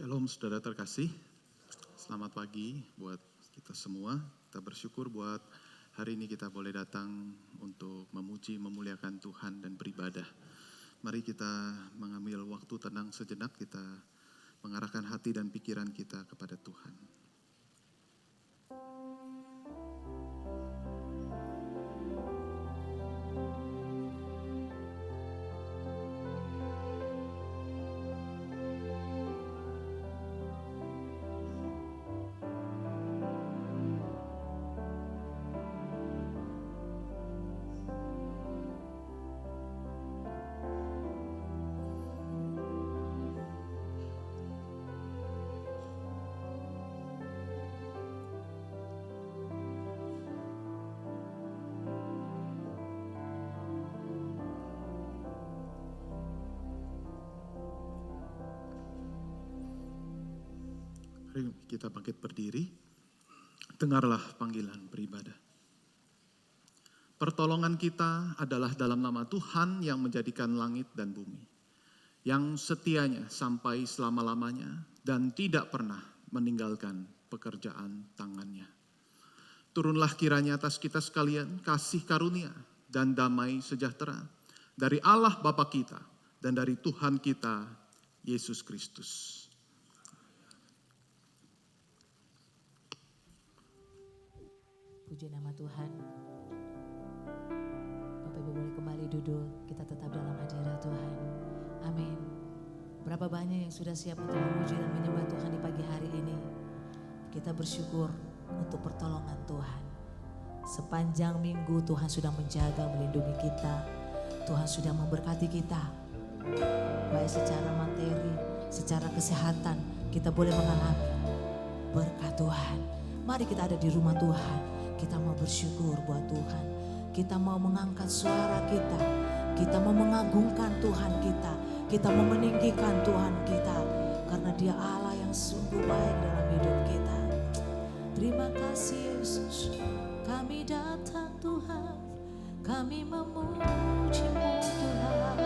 Shalom saudara terkasih, selamat pagi buat kita semua. Kita bersyukur buat hari ini kita boleh datang untuk memuji, memuliakan Tuhan dan beribadah. Mari kita mengambil waktu tenang sejenak, kita mengarahkan hati dan pikiran kita kepada Tuhan. Mari kita bangkit berdiri, dengarlah panggilan beribadah. Pertolongan kita adalah dalam nama Tuhan yang menjadikan langit dan bumi, yang setianya sampai selama-lamanya dan tidak pernah meninggalkan pekerjaan tangannya. Turunlah kiranya atas kita sekalian kasih karunia dan damai sejahtera dari Allah Bapa kita dan dari Tuhan kita Yesus Kristus. Puji nama Tuhan. Bapak Ibu boleh kembali duduk, kita tetap dalam hadirat Tuhan. Amin. Berapa banyak yang sudah siap untuk memuji dan menyembah Tuhan di pagi hari ini. Kita bersyukur untuk pertolongan Tuhan. Sepanjang minggu Tuhan sudah menjaga, melindungi kita. Tuhan sudah memberkati kita. Baik secara materi, secara kesehatan, kita boleh mengalami berkat Tuhan. Mari kita ada di rumah Tuhan. Kita mau bersyukur buat Tuhan. Kita mau mengangkat suara kita. Kita mau mengagungkan Tuhan kita. Kita mau meninggikan Tuhan kita. Karena Dia Allah yang sungguh baik dalam hidup kita. Terima kasih Yesus. Kami datang Tuhan. Kami memuji-Mu Tuhan.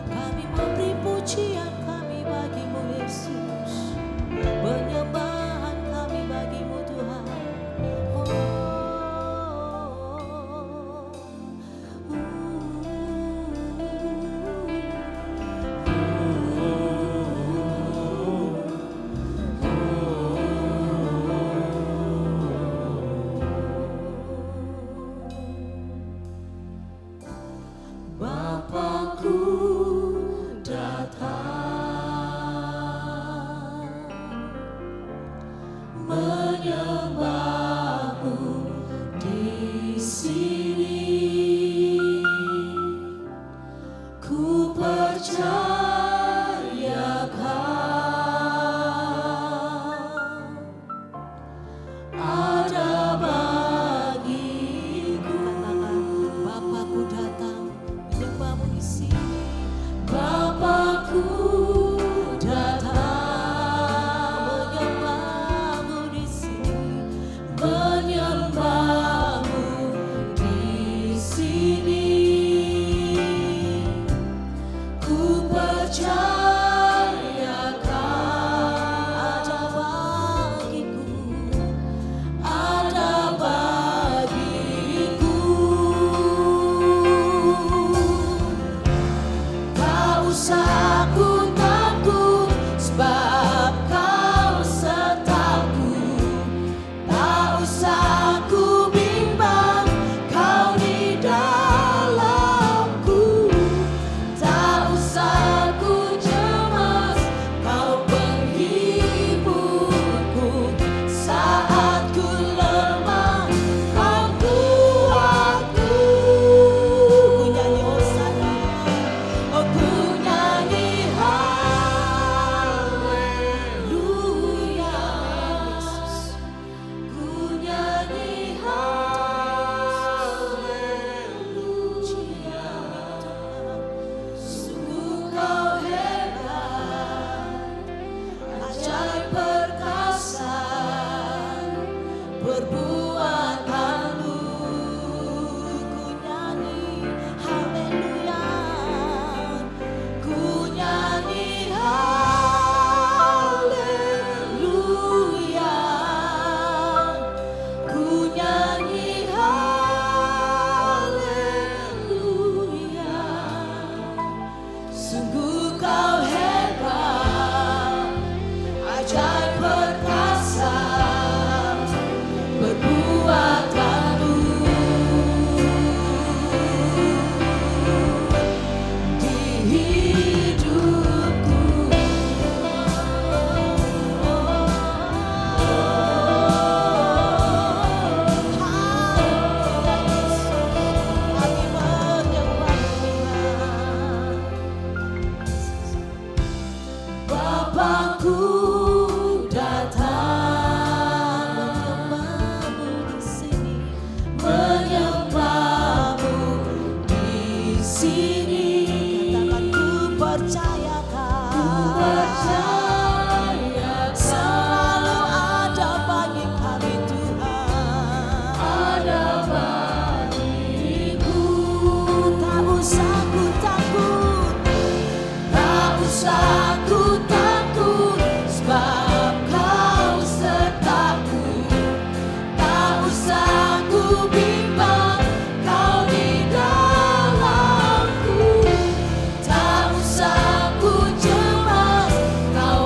Kami memberi pujian kami bagi-Mu Yesus. Penyembahan kami bagi-Mu Tuhan. sini. Katakan ku percayakan. Selalu ada bagi kami Tuhan. Tak usah ku takut. Tak usah ku takut, sebab Kau sertaku. Tak usah ku bimbang, Kau di dalamku. Tak usah ku cemas, Kau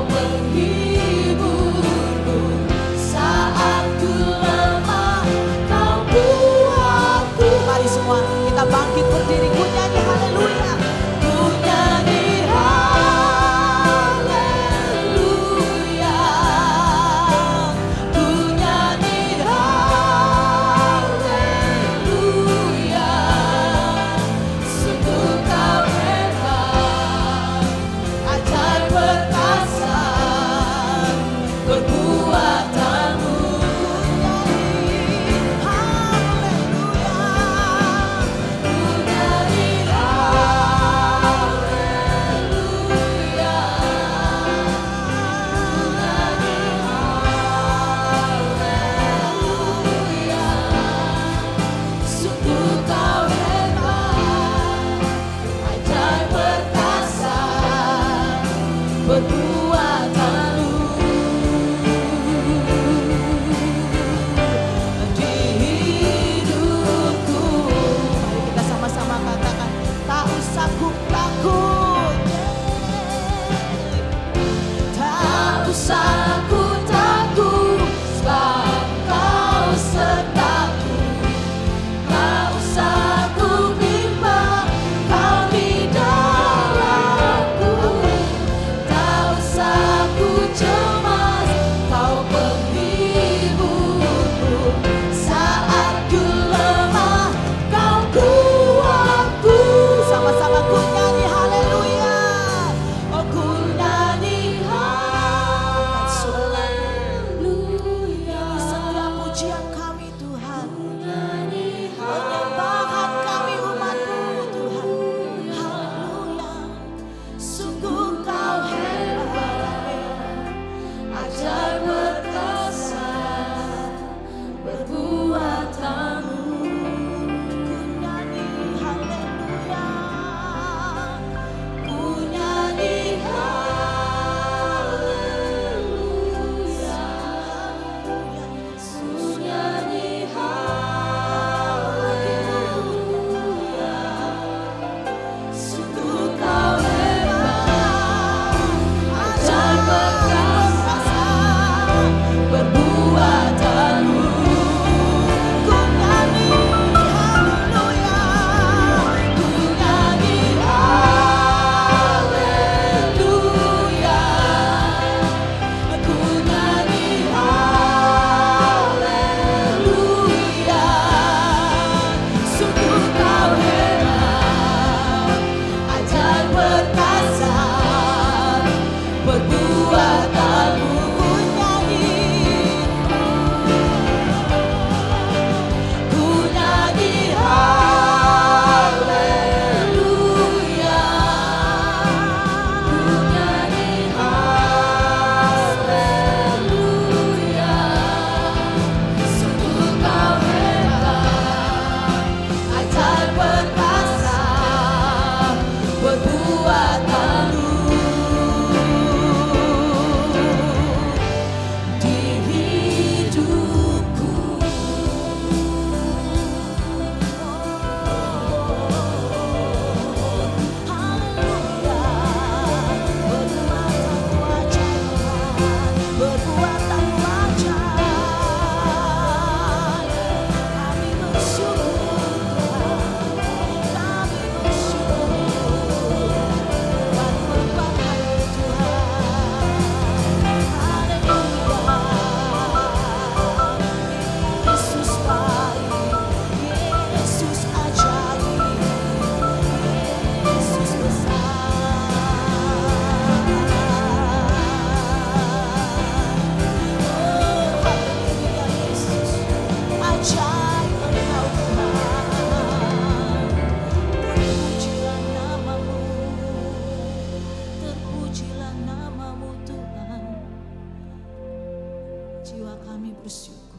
bersyukur.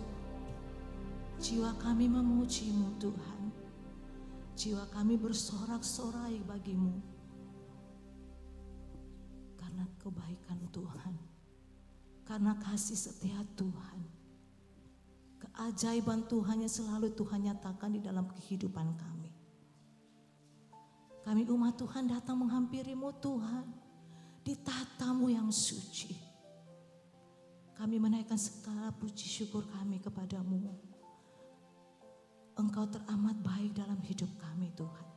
Jiwa kami memuji-Mu Tuhan. Jiwa kami bersorak-sorai bagi-Mu. Karena kebaikan Tuhan. Karena kasih setia Tuhan. Keajaiban Tuhan yang selalu Tuhan nyatakan di dalam kehidupan kami. Kami umat Tuhan datang menghampiri-Mu Tuhan. Di tata-Mu yang suci. Kami menaikkan segala puji syukur kami kepada-Mu. Engkau teramat baik dalam hidup kami Tuhan.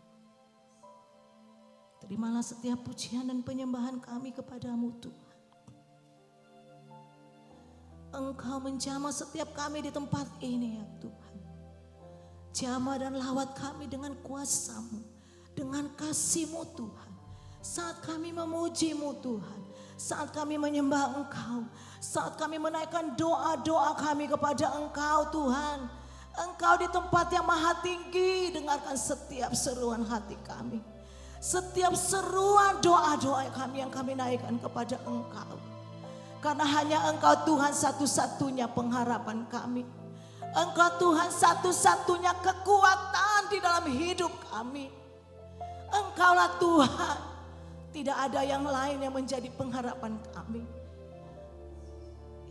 Terimalah setiap pujian dan penyembahan kami kepada-Mu Tuhan. Engkau menjamah setiap kami di tempat ini ya Tuhan. Jamah dan lawat kami dengan kuasa-Mu, dengan kasih-Mu Tuhan. Saat kami memuji-Mu Tuhan, saat kami menyembah Engkau, saat kami menaikkan doa-doa kami kepada Engkau Tuhan. Engkau di tempat yang maha tinggi, dengarkan setiap seruan hati kami. Setiap seruan doa-doa kami yang kami naikkan kepada Engkau. Karena hanya Engkau Tuhan satu-satunya pengharapan kami. Engkau Tuhan satu-satunya kekuatan di dalam hidup kami. Engkaulah Tuhan. Tidak ada yang lain yang menjadi pengharapan kami.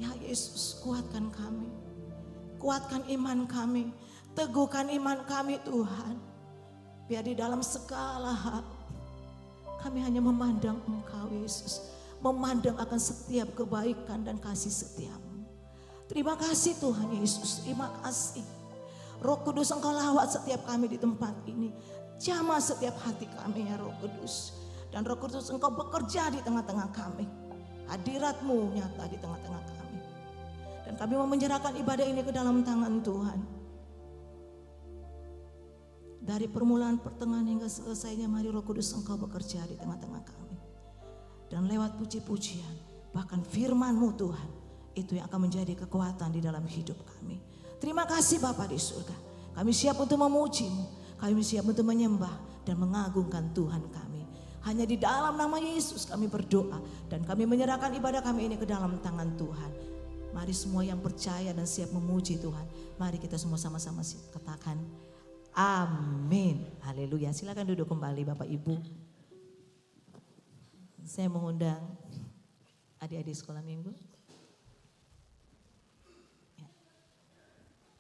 Ya Yesus, kuatkan kami. Kuatkan iman kami. Teguhkan iman kami Tuhan. Biar di dalam segala hal kami hanya memandang Engkau Yesus. Memandang akan setiap kebaikan dan kasih setia-Mu. Terima kasih Tuhan Yesus. Terima kasih. Roh Kudus Engkau lawat setiap kami di tempat ini. Jamah setiap hati kami ya Roh Kudus. Dan Roh Kudus Engkau bekerja di tengah-tengah kami. Hadirat-Mu nyata di tengah-tengah kami. Dan kami mau menyerahkan ibadah ini ke dalam tangan Tuhan. Dari permulaan, pertengahan hingga selesainya, mari Roh Kudus Engkau bekerja di tengah-tengah kami. Dan lewat puji-pujian, bahkan firman-Mu Tuhan, itu yang akan menjadi kekuatan di dalam hidup kami. Terima kasih Bapa di surga. Kami siap untuk memuji-Mu, kami siap untuk menyembah dan mengagungkan Tuhan kami. Hanya di dalam nama Yesus kami berdoa dan kami menyerahkan ibadah kami ini ke dalam tangan Tuhan. Mari semua yang percaya dan siap memuji Tuhan, mari kita semua sama-sama katakan amin. Haleluya. Silakan duduk kembali Bapak Ibu. Saya mengundang adik-adik sekolah minggu.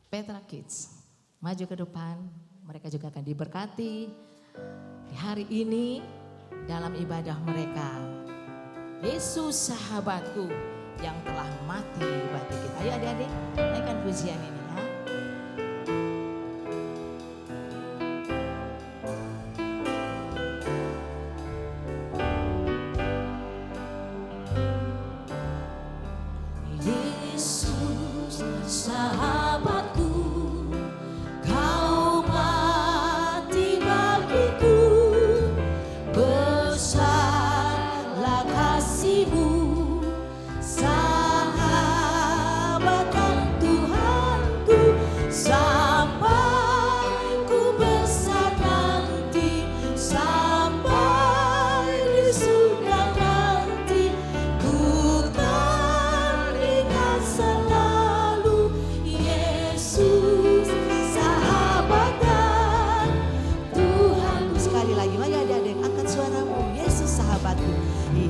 Petra Kids, maju ke depan. Mereka juga akan diberkati di hari ini dalam ibadah mereka. Yesus sahabatku yang telah mati bagi kita. Ayo adik-adik, naikkan pujian ini ya. Yesus sahabatku, kau mati bagiku, besarlah kasih-Mu, sahabat dan Tuhanku, sampai ku besar nanti, sampai di surga nanti, ku teringat selalu Yesus sahabat dan Tuhanku. Sekali lagi, mari adik-adik angkat suaramu. Yesus sahabatku,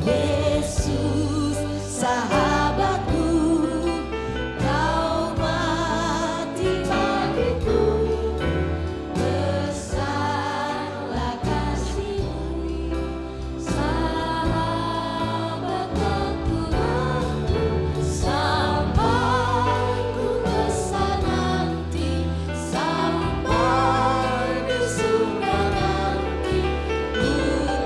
Yesus sahabatku, kau mati bagiku, besarlah kasih-Mu, sahabat dan Tuhanku, sampai ku besar nanti, sampai di surga nanti, ku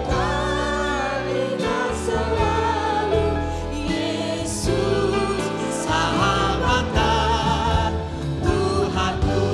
teringat selalu Yesus sahabat dan Tuhanku.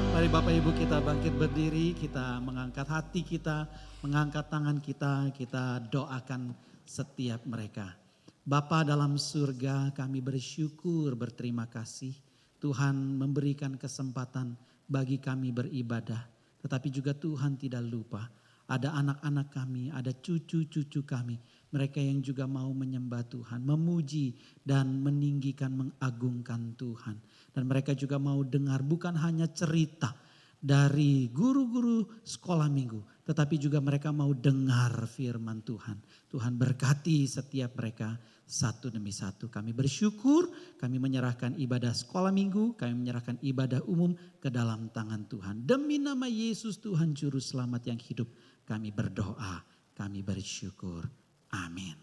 Mari Bapak Ibu kita bangkit berdiri, kita mengangkat hati kita, mengangkat tangan kita doakan setiap mereka. Bapa dalam surga, kami bersyukur, berterima kasih. Tuhan memberikan kesempatan bagi kami beribadah. Tetapi juga Tuhan tidak lupa ada anak-anak kami, ada cucu-cucu kami. Mereka yang juga mau menyembah Tuhan, memuji dan meninggikan, mengagungkan Tuhan. Dan mereka juga mau dengar bukan hanya cerita dari guru-guru sekolah minggu, tetapi juga mereka mau dengar firman Tuhan. Tuhan berkati setiap mereka satu demi satu. Kami bersyukur, kami menyerahkan ibadah sekolah minggu, kami menyerahkan ibadah umum ke dalam tangan Tuhan. Demi nama Yesus Tuhan Juru Selamat yang hidup, kami berdoa, kami bersyukur. Amin.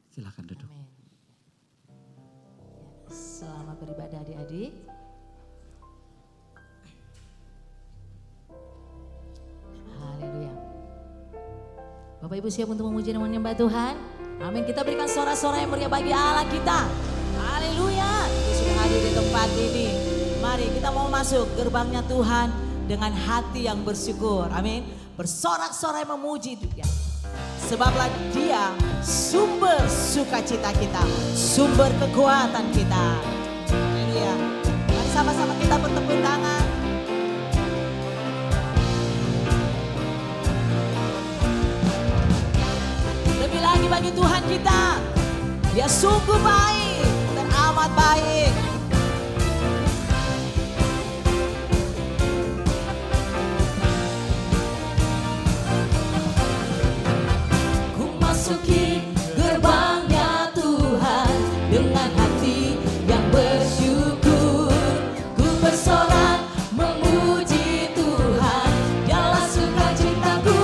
Silakan duduk. Amin. Ya, selamat beribadah adik-adik. Haleluya. Bapak Ibu siap untuk memuji dan menyembah Tuhan? Amin. Kita berikan sorak-sorai yang meriah bagi Allah kita. Haleluya. Kita sudah hadir di tempat ini. Mari kita mau masuk gerbangnya Tuhan dengan hati yang bersyukur. Amin. Bersorak-sorai memuji Dia. Sebablah Dia sumber sukacita kita, sumber kekuatan kita. Haleluya. Mari sama-sama kita bertepuk tangan. Lebih lagi bagi Tuhan kita, Dia sungguh baik, teramat baik. Masuki gerbangnya Tuhan dengan hati yang bersyukur. Ku bersorak memuji Tuhan, Dialah sukacitaku.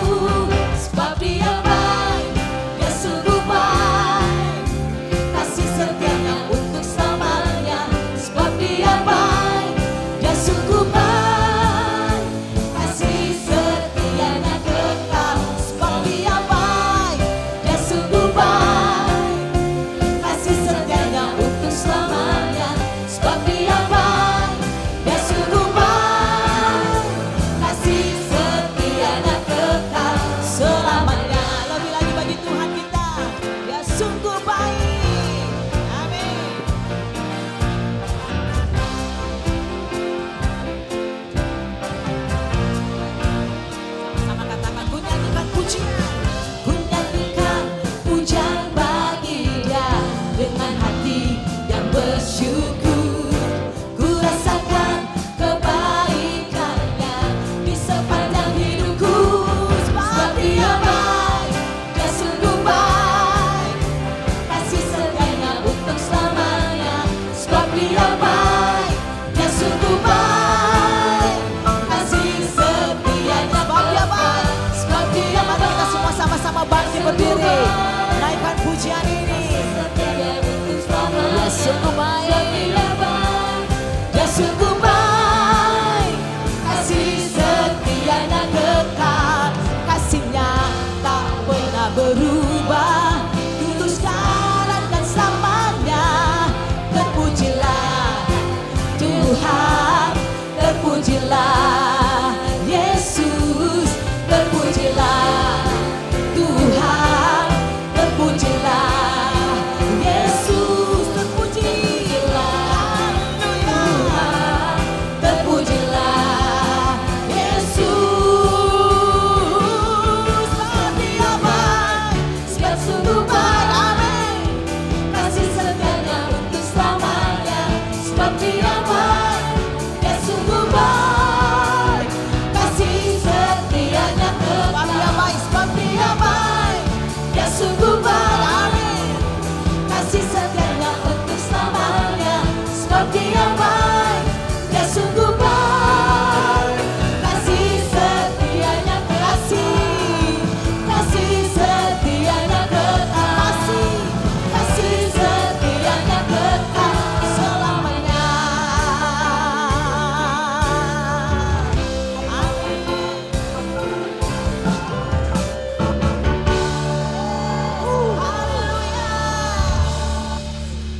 Sebab Dia baik, Dia sungguh baik, kasih setianya untuk selamanya. Sebab Dia baik, Dia sungguh baik, kasih setianya kekal. Sebab Dia baik, sungguh baik, kasih setianya untuk selamanya. Sebab Dia baik, Dia sungguh baik, kasih setianya kekal selamanya. Lebih lagi bagi Tuhan kita, Dia sungguh baik. Amin. Sama-sama katakan, ku nyanyikan pujian. Ku nyanyikan pujian bagi Dia dengan hati yang bersyukur. Ku rasakan kebaikannya di sepanjang hidupku. Sebab Dia baik, Dia sungguh baik, kasih setianya untuk selamanya. Sebab Dia baik, Dia sungguh baik, kasih setianya. Sebab Dia baik, sebab Dia baik. Mari kita semua sama-sama bangkit berdiri, naikkan pujian ini. Dia sungguh baik, Dia sungguh baik, kasih setianya kekal. Kasihnya tak pernah berubah, tulus sekarang dan selamanya. Terpujilah Tuhan, terpujilah Yesus, terpujilah Tuhan, terpujilah Yesus, terpujilah Tuhan, terpujilah Yesus. Sebab Dia baik, Dia sungguh baik. Amin. Kasih setianya untuk selamanya. Sebab Dia baik, Dia sungguh baik, kasih setianya kekal. Sebab Dia baik, sebab Dia baik, Dia sungguh baik. Amin. Kasih setianya untuk selamanya. Sebab Dia baik, Dia sungguh baik, kasih setianya kasih, kasih setianya kekal, kasih setianya kekal selamanya. Amin. Haleluya.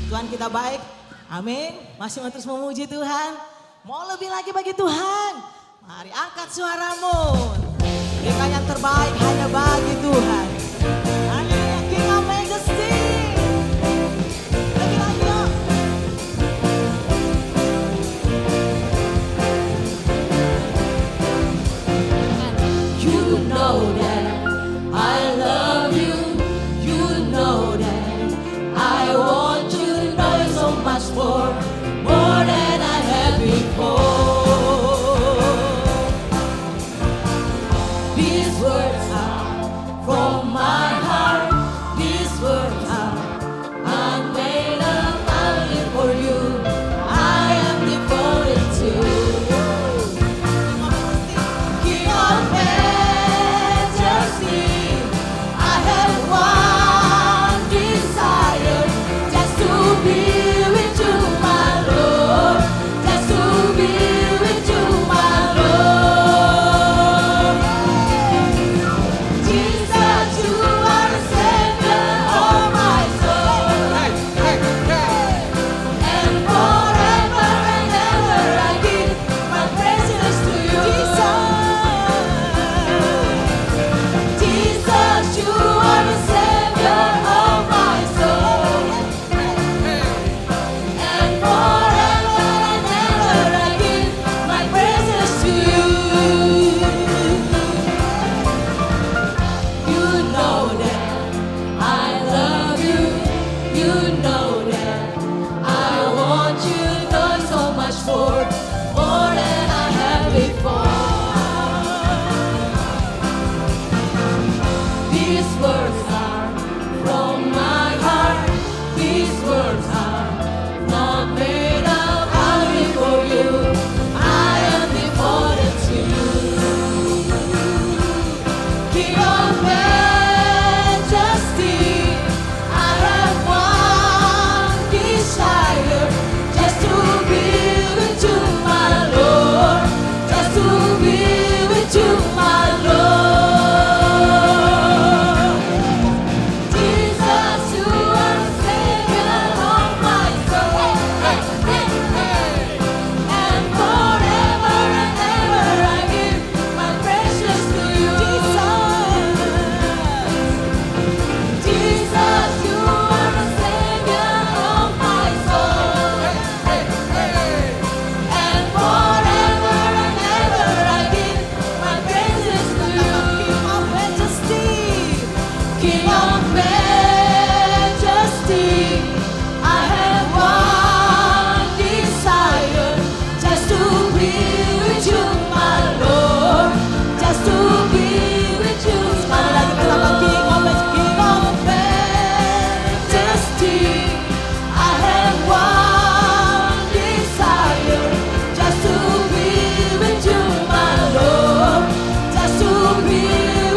Tuhan kita baik. Amin. Masih mau terus memuji Tuhan. Mau lebih lagi bagi Tuhan. Mari angkat suaramu. Berikan yang terbaik hanya bagi Tuhan. Haleluya, King of Majesty. Lebih lagi yuk. You know These words are from my heart. These words are unmade up. I live for you. I am devoted to you. King of majesty, I have one desire, just to be with you, my Lord. Just to be with you, my Lord. Jesus, you are the Savior of my soul. And forever and ever I give my praises to you. Jesus, you are the Savior of my soul. And forever and ever I give my praises to you. You know that I love you. You know that I want you. Know so much more than I have before. These words are from my heart. These words are not made up. I live for you. I am devoted to you. King of majesty, I have one desire, just to be with you, my Lord. Just to be with you, my Lord. Jesus, you are the Savior of my soul. And forever and ever I give my precious to you. Jesus, you are the Savior of my soul. And forever and ever I give my praises to you. King of majesty, I have one desire, just to be with you, my Lord. Just to be with you, my Lord. King of majesty, I have one desire, just to be with you, my Lord. Just to be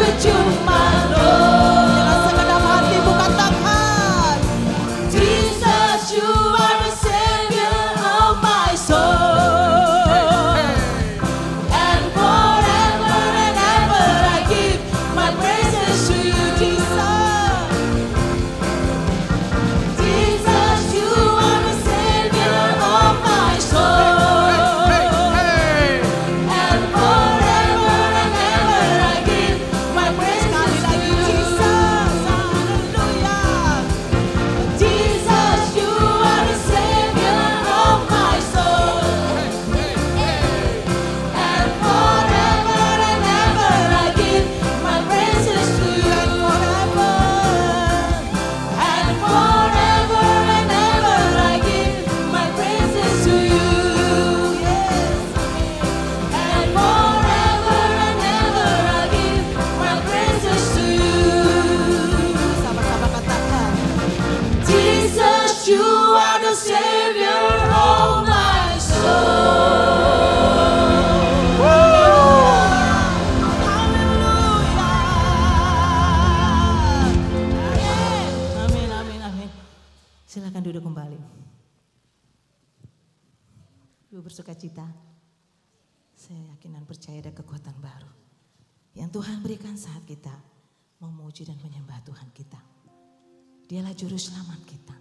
with you, my Lord. Jesus, you are the Savior of my soul. And forever and ever I give my praises to you, Jesus. Jesus, you are the Savior of my soul. And forever and ever I give my praises to you, Jesus. Hallelujah. Jesus, you are the Savior of my soul. And forever and ever I give my praises to you. And forever and ever I give my praises to you. And forever and ever I give my praises to you. Sama-sama katakan. Jesus, you are the Savior of my soul. Haleluya. Amin, amin, amin. Silakan duduk kembali. Ibu bersuka cita. Saya yakin dan percaya ada kekuatan baru yang Tuhan berikan saat kita memuji dan menyembah Tuhan kita. Dialah juru selamat kita.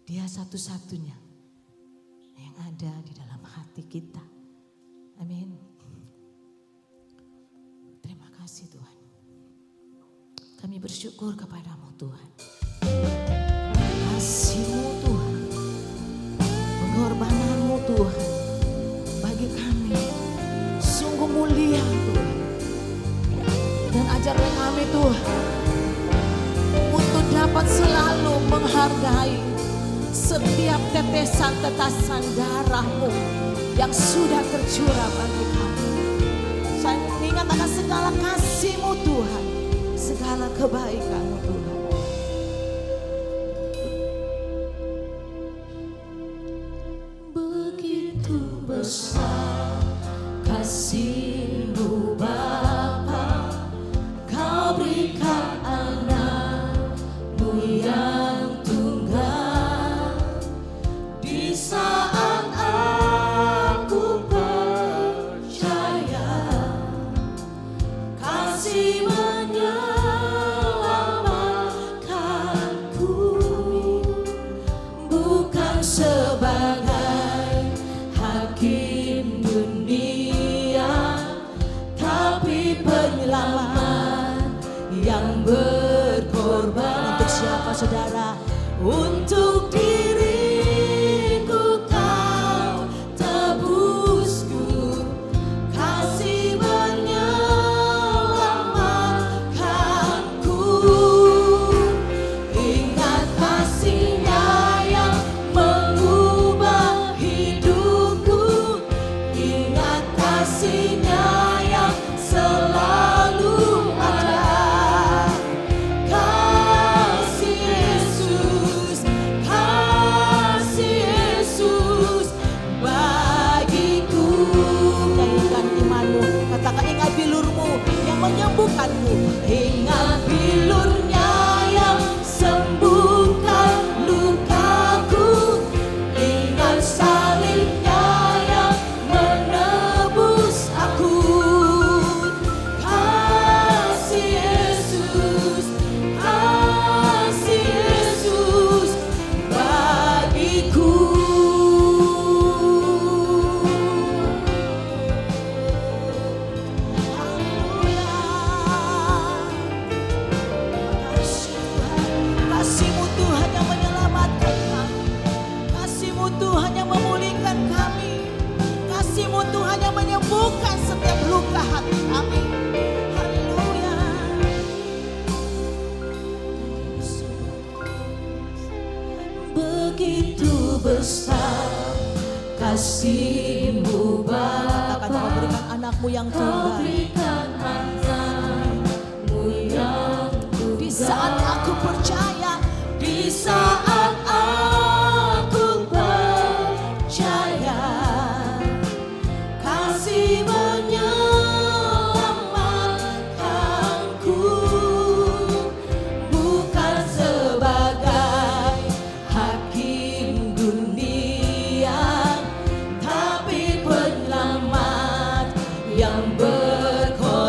Dia satu-satunya yang ada di dalam hati kita. Amin. Terima kasih Tuhan. Kami bersyukur kepadamu Tuhan. Kasih-Mu Tuhan. Pengorbananmu Tuhan. Bagi kami. Sungguh mulia Tuhan. Dan ajarlah kami Tuhan. Untuk dapat selalu menghargai setiap tetesan-tetesan darah-Mu yang sudah tercurah bagi kami. Saya nyatakan segala kasih-Mu Tuhan, segala kebaikan-Mu Tuhan. Begitu besar kasih-Mu Bapa, Kau berikan anak-Mu yang tunggal. Di saat aku percaya, kasih menyelamatkanku, bukan sebagai hakim dunia, tapi penyelamat yang berkorban. Untuk siapa saudara? Untuk diriku Kau tebusku, kasih menyelamatkanku. Ingat kasih-Nya yang mengubah hidupku, ingat kasih-Nya yang selalu ada. Kasih Yesus, kasih Yesus bagiku. Nyanyikan imanmu, katakan ingat bilur-Mu yang menyembuhkanku, ingat bilur-Nya yang sembuhkan lukaku, ingat salib-Nya yang menebus aku. Kasih Yesus, kasih Yesus bagiku. Haleluya. Kasih Tuhan, kasih-Mu Tuhan yang menyelamatkan kami, kasih-Mu Tuhan yang memulihkan kami, kasih-Mu Tuhan yang menyembuhkan setiap luka hati kami. Haleluya. Begitu besar kasih-Mu Bapa, Kau berikan anak-Mu yang tunggal. Di saat aku percaya, di saat aku percaya, kasih menyelamatkanku, bukan sebagai hakim dunia, tapi penyelamat yang berkorban.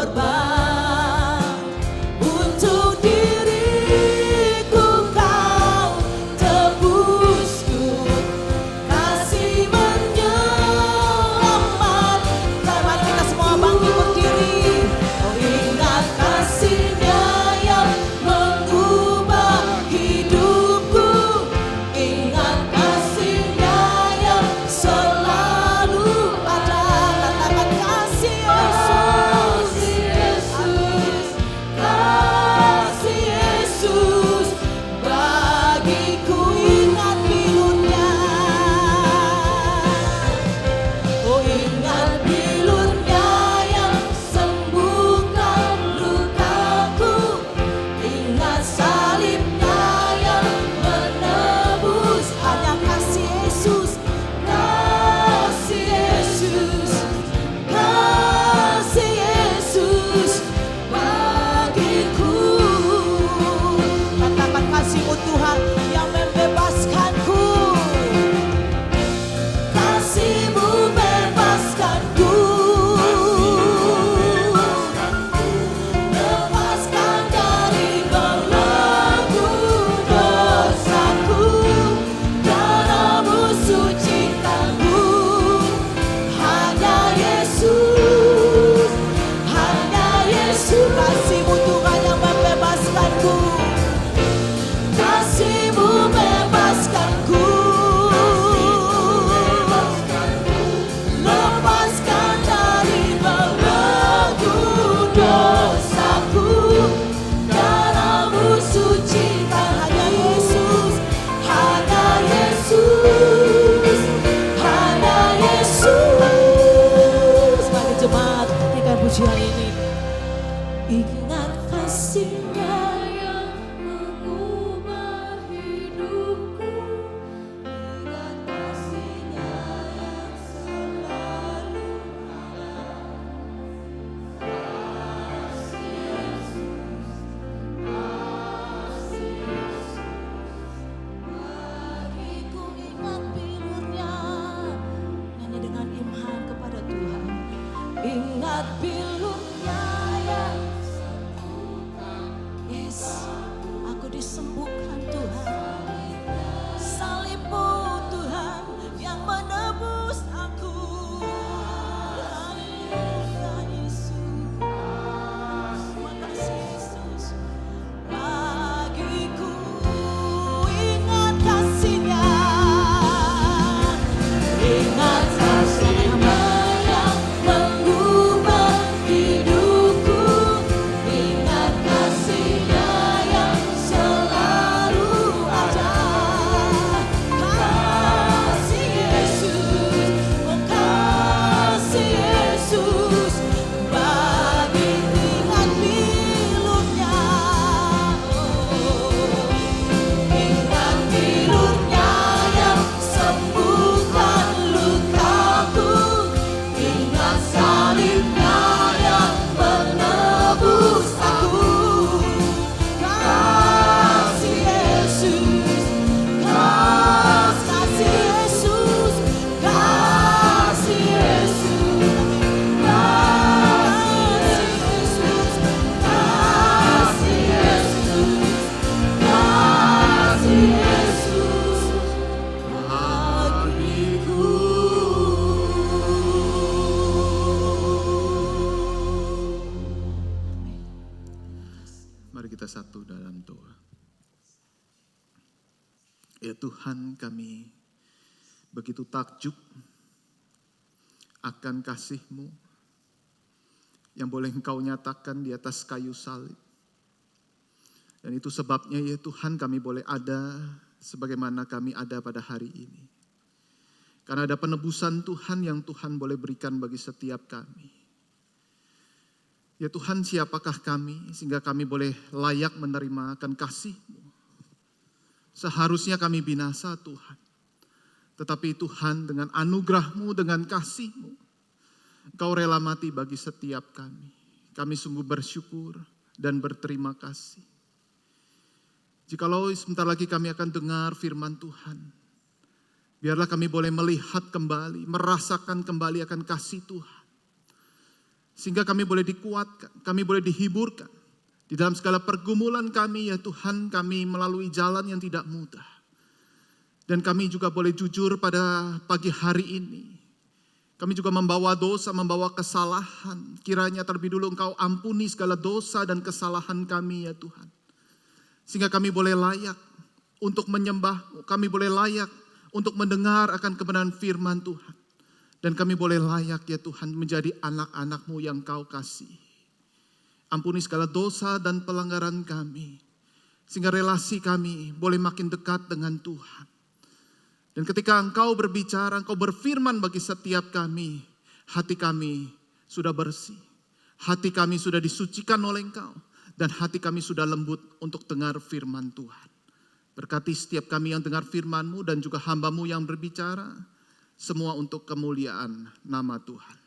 Ingat kasih-Nya yang mengubah hidupku. Ingat kasih-Nya yang selalu ada. Kasih Yesus, kasih Yesus. Bagiku ingat pilur-Nya. Nyanyi dengan iman kepada Tuhan. Ingat pilur-Nya yang yes, aku disembuhkan Tuhan. Salib-Mu Tuhan yang menebus aku. Haleluya Yesus. Terima kasih Yesus. Bagiku ingat kasih-Nya. Ingat kasih-Nya yang mengubah hidupku. Ingat kasih-Nya yang selalu ada. Kasih Yesus, oh kasih Yesus. Bagi ingat pilur-Nya, ingat pilur-Nya yang sembuhkan lukaku. Ingat salib-Nya yang menebus aku. Kasih Yesus, kasih Yesus, kasih Yesus, kasih Yesus, kasih Yesus, bagiku. Mari kita satu dalam doa. Ya Tuhan, kami begitu takjub akan kasih-Mu yang boleh Engkau nyatakan di atas kayu salib. Dan itu sebabnya ya Tuhan kami boleh ada sebagaimana kami ada pada hari ini. Karena ada penebusan Tuhan yang Tuhan boleh berikan bagi setiap kami. Ya Tuhan, siapakah kami sehingga kami boleh layak menerima akan kasih-Mu. Seharusnya kami binasa Tuhan. Tetapi Tuhan dengan anugerah-Mu, dengan kasih-Mu, Engkau rela mati bagi setiap kami. Kami sungguh bersyukur dan berterima kasih. Jikalau sebentar lagi kami akan dengar firman Tuhan, biarlah kami boleh melihat kembali, merasakan kembali akan kasih Tuhan. Sehingga kami boleh dikuatkan, kami boleh dihiburkan. Di dalam segala pergumulan kami ya Tuhan, kami melalui jalan yang tidak mudah. Dan kami juga boleh jujur pada pagi hari ini. Kami juga membawa dosa, membawa kesalahan. Kiranya terlebih dulu Engkau ampuni segala dosa dan kesalahan kami ya Tuhan. Sehingga kami boleh layak untuk menyembah-Mu. Kami boleh layak untuk mendengar akan kebenaran firman Tuhan. Dan kami boleh layak ya Tuhan menjadi anak-anak-Mu yang Kau kasih. Ampuni segala dosa dan pelanggaran kami. Sehingga relasi kami boleh makin dekat dengan Tuhan. Dan ketika Engkau berbicara, Engkau berfirman bagi setiap kami, hati kami sudah bersih. Hati kami sudah disucikan oleh Engkau. Dan hati kami sudah lembut untuk dengar firman Tuhan. Berkati setiap kami yang dengar firman-Mu dan juga hamba-Mu yang berbicara. Semua untuk kemuliaan nama Tuhan.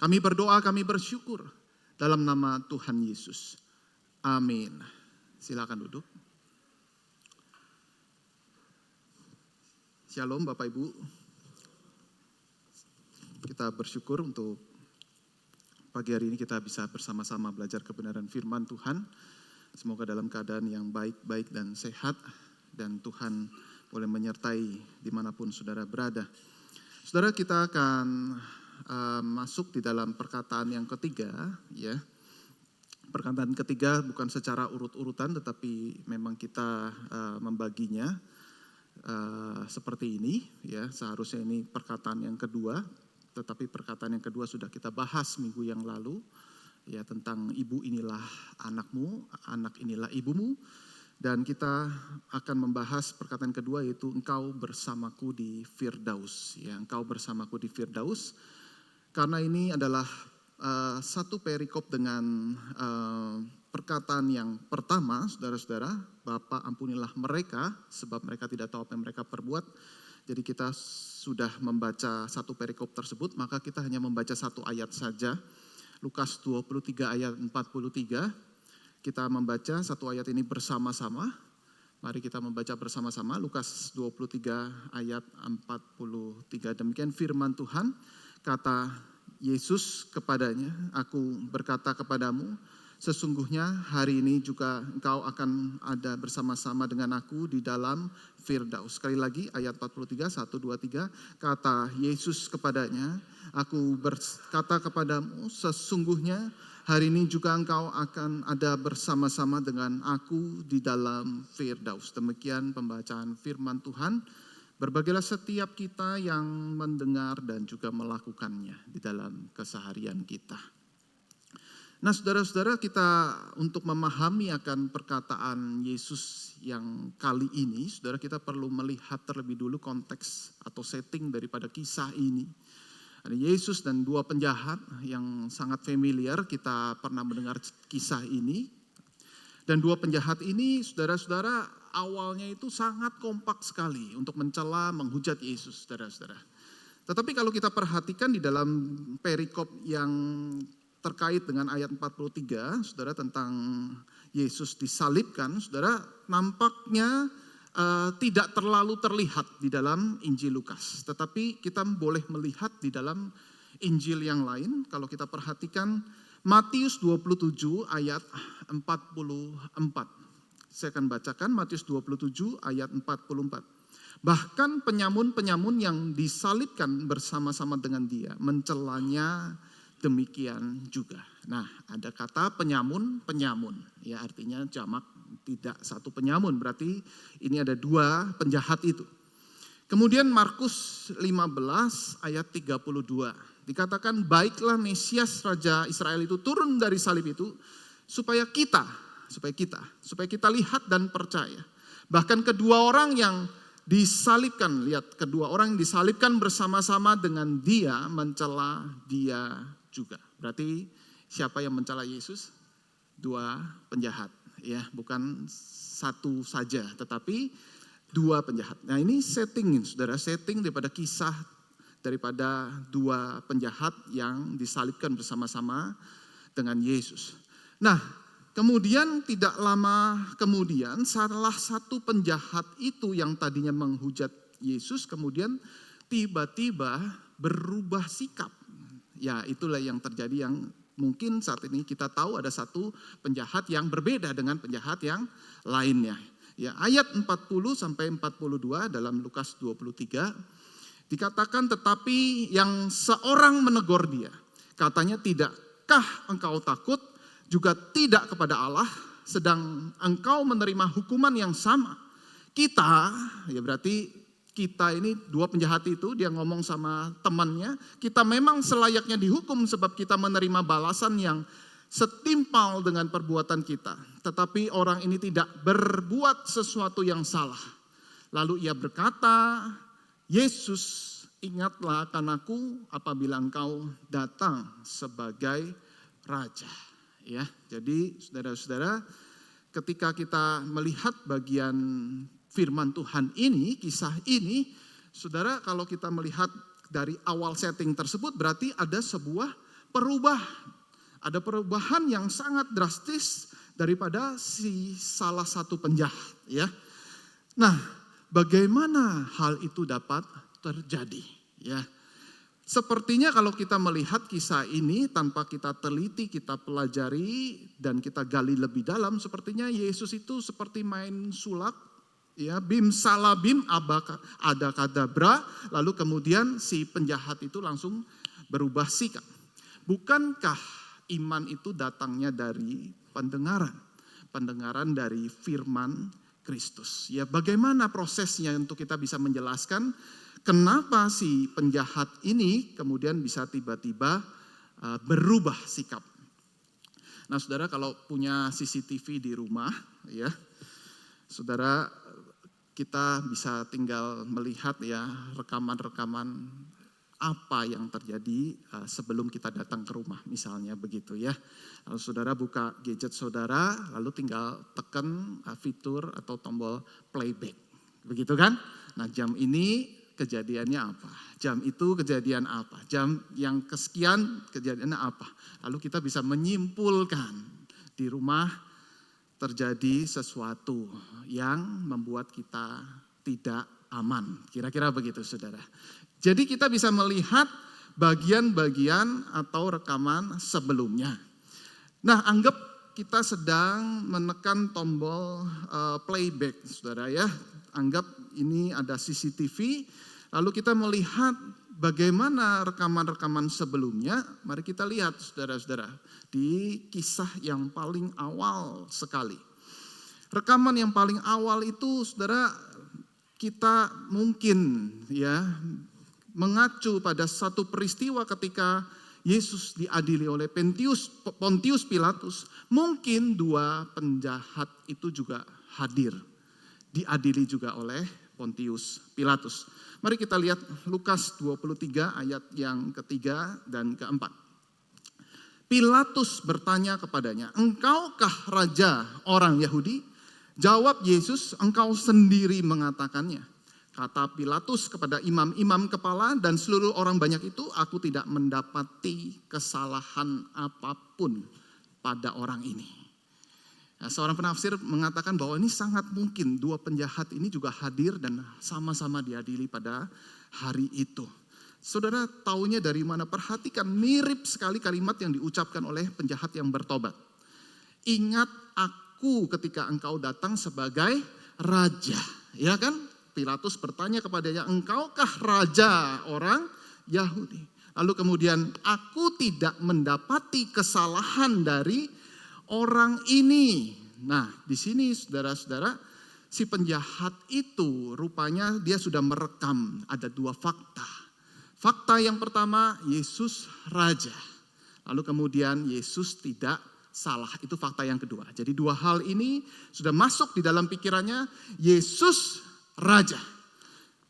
Kami berdoa, kami bersyukur dalam nama Tuhan Yesus. Amin. Silakan duduk. Shalom Bapak Ibu. Kita bersyukur untuk pagi hari ini kita bisa bersama-sama belajar kebenaran firman Tuhan. Semoga dalam keadaan yang baik-baik dan sehat. Dan Tuhan boleh menyertai dimanapun saudara berada. Saudara, kita akan masuk di dalam perkataan yang ketiga. Ya. Perkataan ketiga bukan secara urut-urutan tetapi memang kita membaginya seperti ini. Ya. Seharusnya ini perkataan yang kedua. Tetapi perkataan yang kedua sudah kita bahas minggu yang lalu. Ya, tentang ibu inilah anakmu, anak inilah ibumu. Dan kita akan membahas perkataan kedua yaitu engkau bersamaku di Firdaus. Ya, engkau bersamaku di Firdaus. Karena ini adalah satu perikop dengan perkataan yang pertama, saudara-saudara, Bapa ampunilah mereka sebab mereka tidak tahu apa yang mereka perbuat. Jadi kita sudah membaca satu perikop tersebut, maka kita hanya membaca satu ayat saja. Lukas 23 ayat 43. Kita membaca satu ayat ini bersama-sama. Mari kita membaca bersama-sama Lukas 23 ayat 43. Demikian firman Tuhan, kata Yesus kepadanya, aku berkata kepadamu, sesungguhnya hari ini juga engkau akan ada bersama-sama dengan aku di dalam Firdaus. Sekali lagi ayat 43, 1, 2, 3. Kata Yesus kepadanya, aku berkata kepadamu, sesungguhnya hari ini juga engkau akan ada bersama-sama dengan aku di dalam Firdaus. Demikian pembacaan firman Tuhan. Berbagilah setiap kita yang mendengar dan juga melakukannya di dalam keseharian kita. Nah, saudara-saudara, kita untuk memahami akan perkataan Yesus yang kali ini, saudara, kita perlu melihat terlebih dulu konteks atau setting daripada kisah ini. Ada Yesus dan dua penjahat yang sangat familiar, kita pernah mendengar kisah ini. Dan dua penjahat ini, saudara-saudara, awalnya itu sangat kompak sekali untuk mencela, menghujat Yesus, saudara-saudara. Tetapi kalau kita perhatikan di dalam perikop yang terkait dengan ayat 43, saudara, tentang Yesus disalibkan, saudara, nampaknya tidak terlalu terlihat di dalam Injil Lukas. Tetapi kita boleh melihat di dalam Injil yang lain, kalau kita perhatikan Matius 27 ayat 44. Saya akan bacakan Matius 27 ayat 44. Bahkan penyamun-penyamun yang disalibkan bersama-sama dengan dia mencelanya demikian juga. Nah, ada kata penyamun, ya artinya jamak, tidak satu penyamun, berarti ini ada dua penjahat itu. Kemudian Markus 15 ayat 32. Dikatakan baiklah Mesias Raja Israel itu turun dari salib itu supaya kita lihat dan percaya. Bahkan kedua orang yang disalibkan, lihat kedua orang yang disalibkan bersama-sama dengan dia mencela dia juga. Berarti siapa yang mencela Yesus? Dua penjahat, ya, bukan satu saja, tetapi dua penjahat. Nah, ini setting, saudara, setting daripada kisah daripada dua penjahat yang disalibkan bersama-sama dengan Yesus. Nah, kemudian tidak lama kemudian salah satu penjahat itu yang tadinya menghujat Yesus kemudian tiba-tiba berubah sikap. Ya, itulah yang terjadi, yang mungkin saat ini kita tahu ada satu penjahat yang berbeda dengan penjahat yang lainnya. Ya, ayat 40 sampai 42 dalam Lukas 23 dikatakan, tetapi yang seorang menegur dia, katanya, tidakkah engkau takut juga tidak kepada Allah, sedang engkau menerima hukuman yang sama? Kita, ya berarti kita ini dua penjahat itu, dia ngomong sama temannya, kita memang selayaknya dihukum sebab kita menerima balasan yang setimpal dengan perbuatan kita. Tetapi orang ini tidak berbuat sesuatu yang salah. Lalu ia berkata, Yesus, ingatlah akan aku apabila engkau datang sebagai raja. Ya, jadi saudara-saudara, ketika kita melihat bagian firman Tuhan ini, kisah ini, saudara, kalau kita melihat dari awal setting tersebut berarti ada sebuah perubahan. Ada perubahan yang sangat drastis daripada si salah satu penjahat, ya. Nah, bagaimana hal itu dapat terjadi, ya? Sepertinya kalau kita melihat kisah ini tanpa kita teliti, kita pelajari dan kita gali lebih dalam, sepertinya Yesus itu seperti main sulap, ya, bim salabim adakadabra, lalu kemudian si penjahat itu langsung berubah sikap. Bukankah iman itu datangnya dari pendengaran dari firman Kristus? Ya, bagaimana prosesnya untuk kita bisa menjelaskan kenapa si penjahat ini kemudian bisa tiba-tiba berubah sikap? Nah, saudara, kalau punya CCTV di rumah, ya, saudara, kita bisa tinggal melihat, ya, rekaman-rekaman apa yang terjadi sebelum kita datang ke rumah, misalnya begitu ya. Lalu saudara buka gadget saudara, lalu tinggal tekan fitur atau tombol playback, begitu kan? Nah, jam ini kejadiannya apa? Jam itu kejadian apa? Jam yang kesekian kejadiannya apa? Lalu kita bisa menyimpulkan di rumah terjadi sesuatu yang membuat kita tidak aman. Kira-kira begitu saudara. Jadi kita bisa melihat bagian-bagian atau rekaman sebelumnya. Nah, anggap kita sedang menekan tombol playback saudara ya. Anggap ini ada CCTV, lalu kita melihat bagaimana rekaman-rekaman sebelumnya. Mari kita lihat saudara-saudara di kisah yang paling awal sekali. Rekaman yang paling awal itu saudara, kita mungkin ya mengacu pada satu peristiwa ketika Yesus diadili oleh Pontius Pilatus. Mungkin dua penjahat itu juga hadir, diadili juga oleh Pontius Pilatus. Mari kita lihat Lukas 23 ayat yang ketiga dan keempat. Pilatus bertanya kepadanya, "Engkaukah raja orang Yahudi?" Jawab Yesus, "Engkau sendiri mengatakannya." Kata Pilatus kepada imam-imam kepala dan seluruh orang banyak itu, "Aku tidak mendapati kesalahan apapun pada orang ini." Nah, seorang penafsir mengatakan bahwa ini sangat mungkin dua penjahat ini juga hadir dan sama-sama diadili pada hari itu. Saudara taunya dari mana? Perhatikan, mirip sekali kalimat yang diucapkan oleh penjahat yang bertobat. "Ingat aku ketika engkau datang sebagai raja." Ya kan? Pilatus bertanya kepadanya, "Engkaukah raja orang Yahudi?" Lalu kemudian, "Aku tidak mendapati kesalahan dari orang ini." Nah, di sini saudara-saudara, si penjahat itu rupanya dia sudah merekam ada dua fakta. Fakta yang pertama, Yesus raja. Lalu kemudian Yesus tidak salah. Itu fakta yang kedua. Jadi dua hal ini sudah masuk di dalam pikirannya, Yesus raja.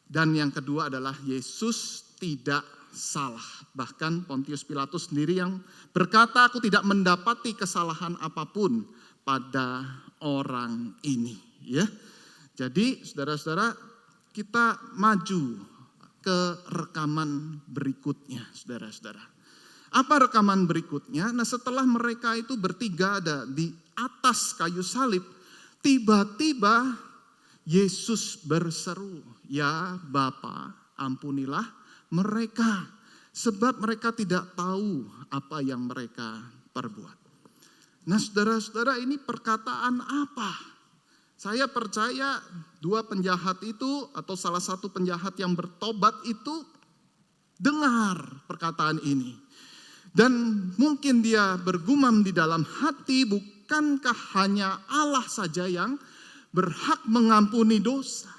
Dan yang kedua adalah Yesus tidak salah. Bahkan Pontius Pilatus sendiri yang berkata, "Aku tidak mendapati kesalahan apapun pada orang ini." Ya. Jadi saudara-saudara, kita maju ke rekaman berikutnya, saudara-saudara. Apa rekaman berikutnya? Nah, setelah mereka itu bertiga ada di atas kayu salib, tiba-tiba Yesus berseru, "Ya Bapa, ampunilah mereka, sebab mereka tidak tahu apa yang mereka perbuat." Nah, saudara-saudara, ini perkataan apa? Saya percaya dua penjahat itu atau salah satu penjahat yang bertobat itu dengar perkataan ini. Dan mungkin dia bergumam di dalam hati, bukankah hanya Allah saja yang berhak mengampuni dosa?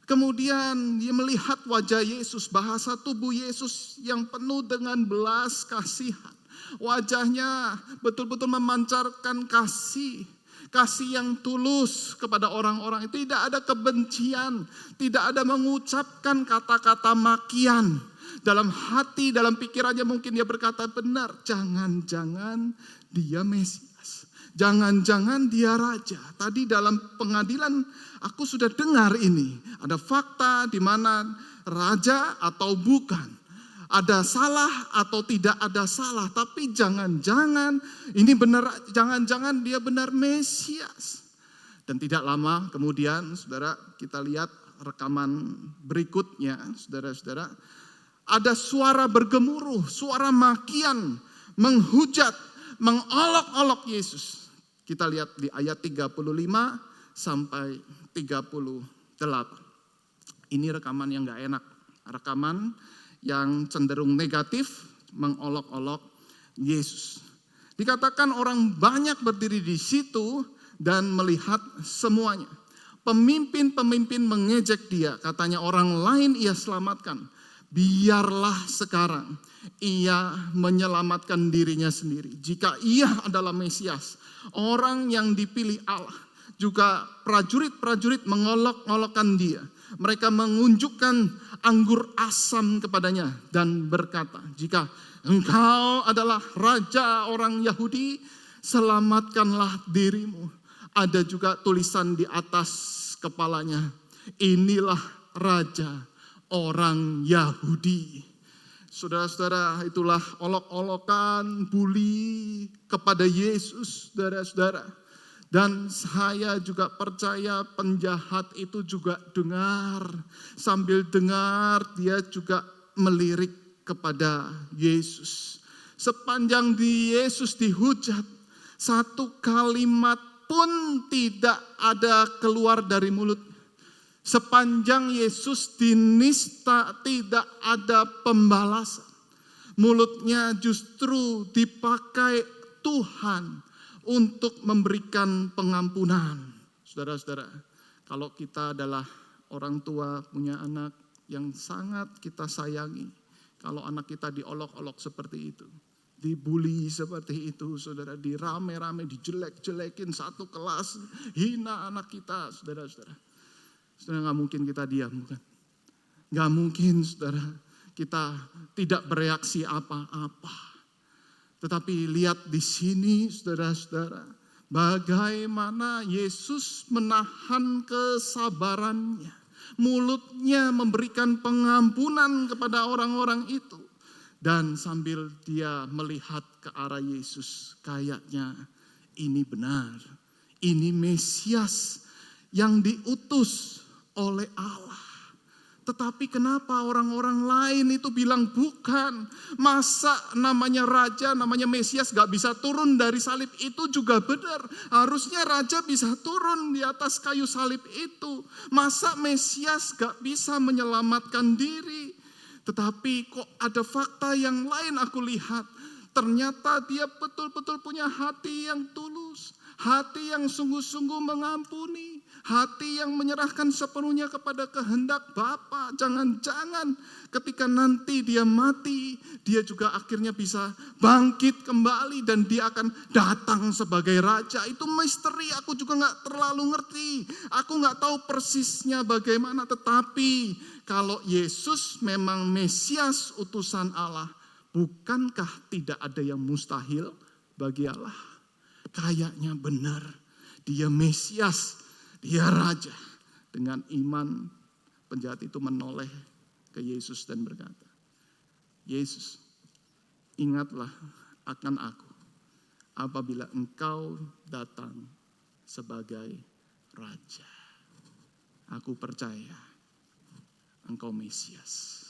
Kemudian dia melihat wajah Yesus, bahasa tubuh Yesus yang penuh dengan belas kasihan. Wajahnya betul-betul memancarkan kasih. Kasih yang tulus kepada orang-orang itu, tidak ada kebencian, tidak ada mengucapkan kata-kata makian. Dalam hati, dalam pikirannya mungkin dia berkata, "Benar, jangan-jangan dia Mesias. Jangan-jangan dia raja." Tadi dalam pengadilan aku sudah dengar ini. Ada fakta di mana raja atau bukan. Ada salah atau tidak ada salah, tapi jangan-jangan ini benar, jangan-jangan dia benar Mesias. Dan tidak lama kemudian, saudara, kita lihat rekaman berikutnya, saudara-saudara, ada suara bergemuruh, suara makian, menghujat, mengolok-olok Yesus. Kita lihat di ayat 35 sampai 38. Ini rekaman yang gak enak, rekaman yang cenderung negatif, mengolok-olok Yesus. Dikatakan orang banyak berdiri di situ dan melihat semuanya. Pemimpin-pemimpin mengejek dia, katanya, "Orang lain ia selamatkan. Biarlah sekarang ia menyelamatkan dirinya sendiri. Jika ia adalah Mesias, orang yang dipilih Allah, juga prajurit-prajurit mengolok-olokkan dia. Mereka mengunjukkan anggur asam kepadanya dan berkata, jika engkau adalah raja orang Yahudi, selamatkanlah dirimu. Ada juga tulisan di atas kepalanya, inilah raja orang Yahudi. Saudara-saudara, itulah olok-olokan, bully kepada Yesus, saudara-saudara. Dan saya juga percaya penjahat itu juga dengar. Sambil dengar, dia juga melirik kepada Yesus. Sepanjang Yesus dihujat, satu kalimat pun tidak ada keluar dari mulut. Sepanjang Yesus dinista, tidak ada pembalasan. Mulutnya justru dipakai Tuhan untuk memberikan pengampunan. Saudara-saudara, kalau kita adalah orang tua, punya anak yang sangat kita sayangi, kalau anak kita diolok-olok seperti itu, dibully seperti itu, saudara, dirame-rame, dijelek-jelekin satu kelas, hina anak kita, saudara-saudara. Saudara, gak mungkin kita diam, bukan? Gak mungkin, saudara, kita tidak bereaksi apa-apa. Tetapi lihat di sini, saudara-saudara, bagaimana Yesus menahan kesabarannya. Mulutnya memberikan pengampunan kepada orang-orang itu. Dan sambil dia melihat ke arah Yesus, kayaknya ini benar. Ini Mesias yang diutus oleh Allah. Tetapi kenapa orang-orang lain itu bilang bukan? Masa namanya raja, namanya Mesias gak bisa turun dari salib? Itu juga benar. Harusnya raja bisa turun di atas kayu salib itu. Masa Mesias gak bisa menyelamatkan diri? Tetapi kok ada fakta yang lain aku lihat. Ternyata dia betul-betul punya hati yang tulus. Hati yang sungguh-sungguh mengampuni. Hati yang menyerahkan sepenuhnya kepada kehendak Bapa. Jangan-jangan ketika nanti dia mati, dia juga akhirnya bisa bangkit kembali dan dia akan datang sebagai raja. Itu misteri, aku juga gak terlalu ngerti. Aku gak tahu persisnya bagaimana, tetapi kalau Yesus memang Mesias utusan Allah, bukankah tidak ada yang mustahil bagi Allah? Kayaknya benar, dia Mesias, dia raja. Dengan iman, penjahat itu menoleh ke Yesus dan berkata, Yesus, ingatlah akan aku apabila engkau datang sebagai raja. Aku percaya engkau Mesias.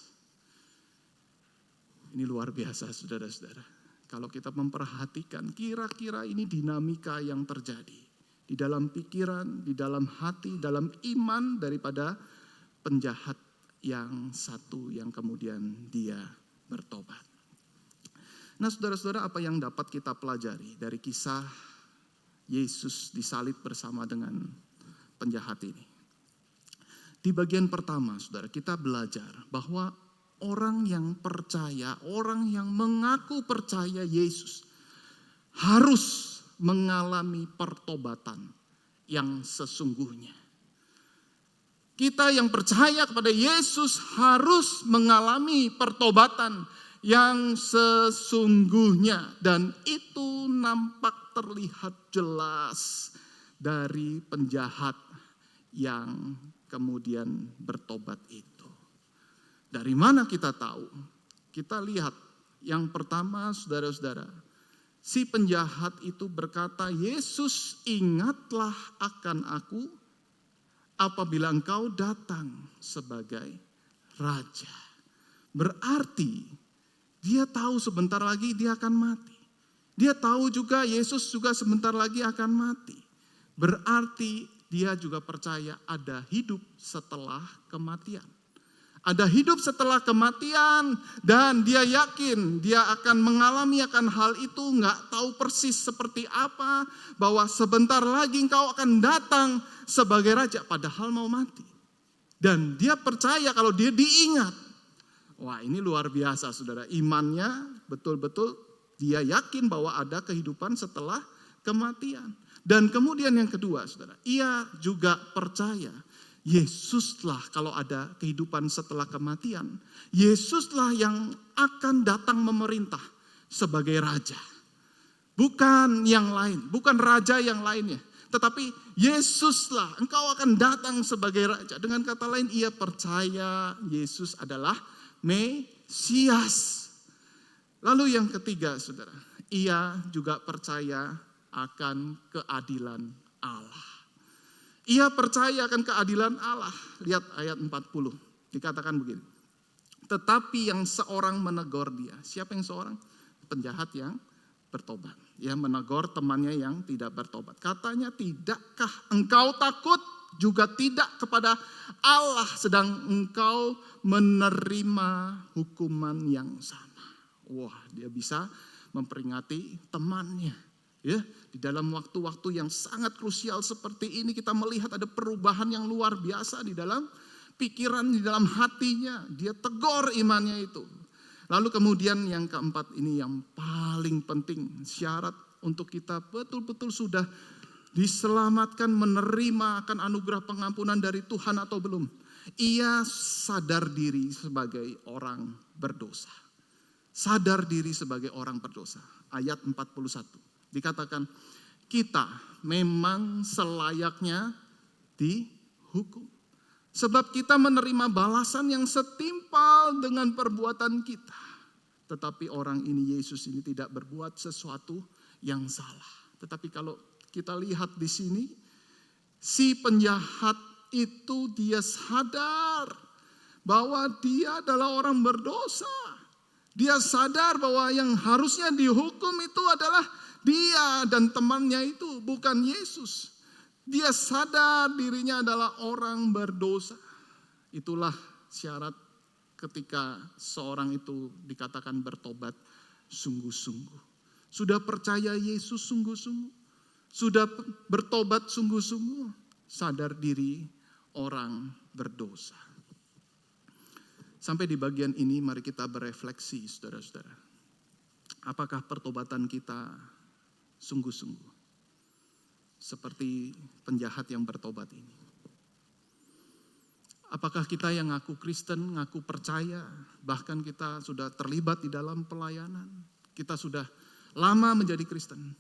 Ini luar biasa, saudara-saudara. Kalau kita memperhatikan kira-kira ini dinamika yang terjadi di dalam pikiran, di dalam hati, dalam iman daripada penjahat yang satu yang kemudian dia bertobat. Nah, saudara-saudara, apa yang dapat kita pelajari dari kisah Yesus disalib bersama dengan penjahat ini? Di bagian pertama, saudara, kita belajar bahwa orang yang percaya, orang yang mengaku percaya Yesus harus mengalami pertobatan yang sesungguhnya. Kita yang percaya kepada Yesus harus mengalami pertobatan yang sesungguhnya. Dan itu nampak terlihat jelas dari penjahat yang kemudian bertobat itu. Dari mana kita tahu? Kita lihat yang pertama, saudara-saudara, si penjahat itu berkata, Yesus, ingatlah akan aku apabila engkau datang sebagai raja. Berarti dia tahu sebentar lagi dia akan mati. Dia tahu juga Yesus juga sebentar lagi akan mati. Berarti dia juga percaya ada hidup setelah kematian. Ada hidup setelah kematian dan dia yakin dia akan mengalami akan hal itu, nggak tahu persis seperti apa, bahwa sebentar lagi engkau akan datang sebagai raja padahal mau mati. Dan dia percaya kalau dia diingat. Wah, ini luar biasa, saudara. Imannya betul-betul dia yakin bahwa ada kehidupan setelah kematian. Dan kemudian yang kedua, saudara, ia juga percaya Yesuslah kalau ada kehidupan setelah kematian. Yesuslah yang akan datang memerintah sebagai raja. Bukan yang lain, bukan raja yang lainnya. Tetapi Yesuslah, engkau akan datang sebagai raja. Dengan kata lain, ia percaya Yesus adalah Mesias. Lalu yang ketiga, saudara, ia juga percaya akan keadilan Allah. Ia percaya akan keadilan Allah. Lihat ayat 40, dikatakan begini. Tetapi yang seorang menegur dia. Siapa yang seorang? Penjahat yang bertobat. Ya, menegur temannya yang tidak bertobat. Katanya, tidakkah engkau takut juga tidak kepada Allah sedang engkau menerima hukuman yang sama. Wah, dia bisa memperingati temannya. Ya, di dalam waktu-waktu yang sangat krusial seperti ini kita melihat ada perubahan yang luar biasa di dalam pikiran, di dalam hatinya. Dia tegur imannya itu. Lalu kemudian yang keempat ini yang paling penting, syarat untuk kita betul-betul sudah diselamatkan, menerima akan anugerah pengampunan dari Tuhan atau belum. Ia sadar diri sebagai orang berdosa. Sadar diri sebagai orang berdosa. Ayat 41 dikatakan, kita memang selayaknya dihukum. Sebab kita menerima balasan yang setimpal dengan perbuatan kita. Tetapi orang ini, Yesus ini tidak berbuat sesuatu yang salah. Tetapi kalau kita lihat di sini, si penjahat itu dia sadar bahwa dia adalah orang berdosa. Dia sadar bahwa yang harusnya dihukum itu adalah dia dan temannya itu, bukan Yesus. Dia sadar dirinya adalah orang berdosa. Itulah syarat ketika seorang itu dikatakan bertobat sungguh-sungguh. Sudah percaya Yesus sungguh-sungguh. Sudah bertobat sungguh-sungguh. Sadar diri orang berdosa. Sampai di bagian ini mari kita berefleksi, saudara-saudara. Apakah pertobatan kita sungguh-sungguh? Seperti penjahat yang bertobat ini. Apakah kita yang ngaku Kristen, ngaku percaya, bahkan kita sudah terlibat di dalam pelayanan, kita sudah lama menjadi Kristen.